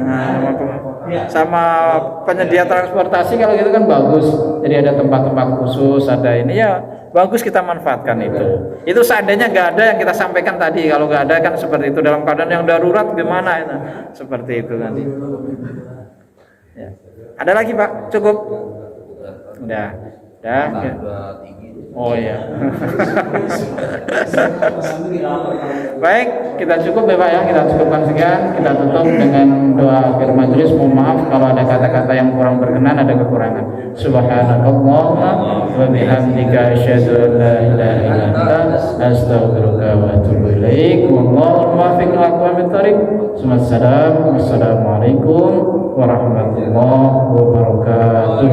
Sama penyedia transportasi kalau gitu kan bagus. Jadi ada tempat-tempat khusus, ada ini ya bagus, kita manfaatkan itu. Itu seandainya nggak ada yang kita sampaikan tadi. Kalau nggak ada kan seperti itu, dalam keadaan yang darurat gimana itu? Seperti itu nanti. Ya. Ada lagi, Pak? Cukup? Udah. Ya. Oh iya. Baik, kita cukup ya, Pak, ya. Kita cukupkan sekian. Kita tutup dengan doa akhir majelis. Mohon maaf kalau ada kata-kata yang kurang berkenan, ada kekurangan. Subhanallahumma wa bihamdika asyhadu an la ilaha illa anta astaghfiruka wa atubu ilaik. Wallahu muwaffiq ila aqwamit thoriq. Wassalamualaikum warahmatullahi wabarakatuh.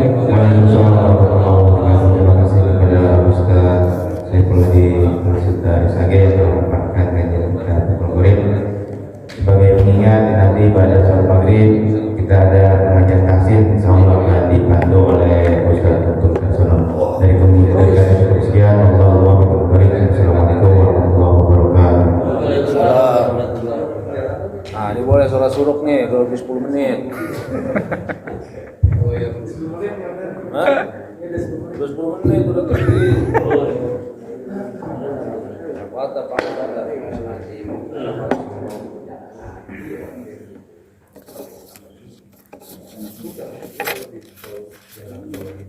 Terima kasih kepada Ustaz Saifuddin Sudah Sage yang mendapatkan kajian kita Maghrib. Sebagai pengingat, nanti pada sholat Maghrib kita ada pengajian tafsir, insyaallah akan dibantu oleh Ustaz Dr. Kasono. Dari kemudian sekian, Assalamualaikum warahmatullahi wabarakatuh. Nah, ini boleh sholat suruk nih, kalau lebih 10 menit. Hah? 10 menit udah terjadi. Apa buka di jalan tol ini.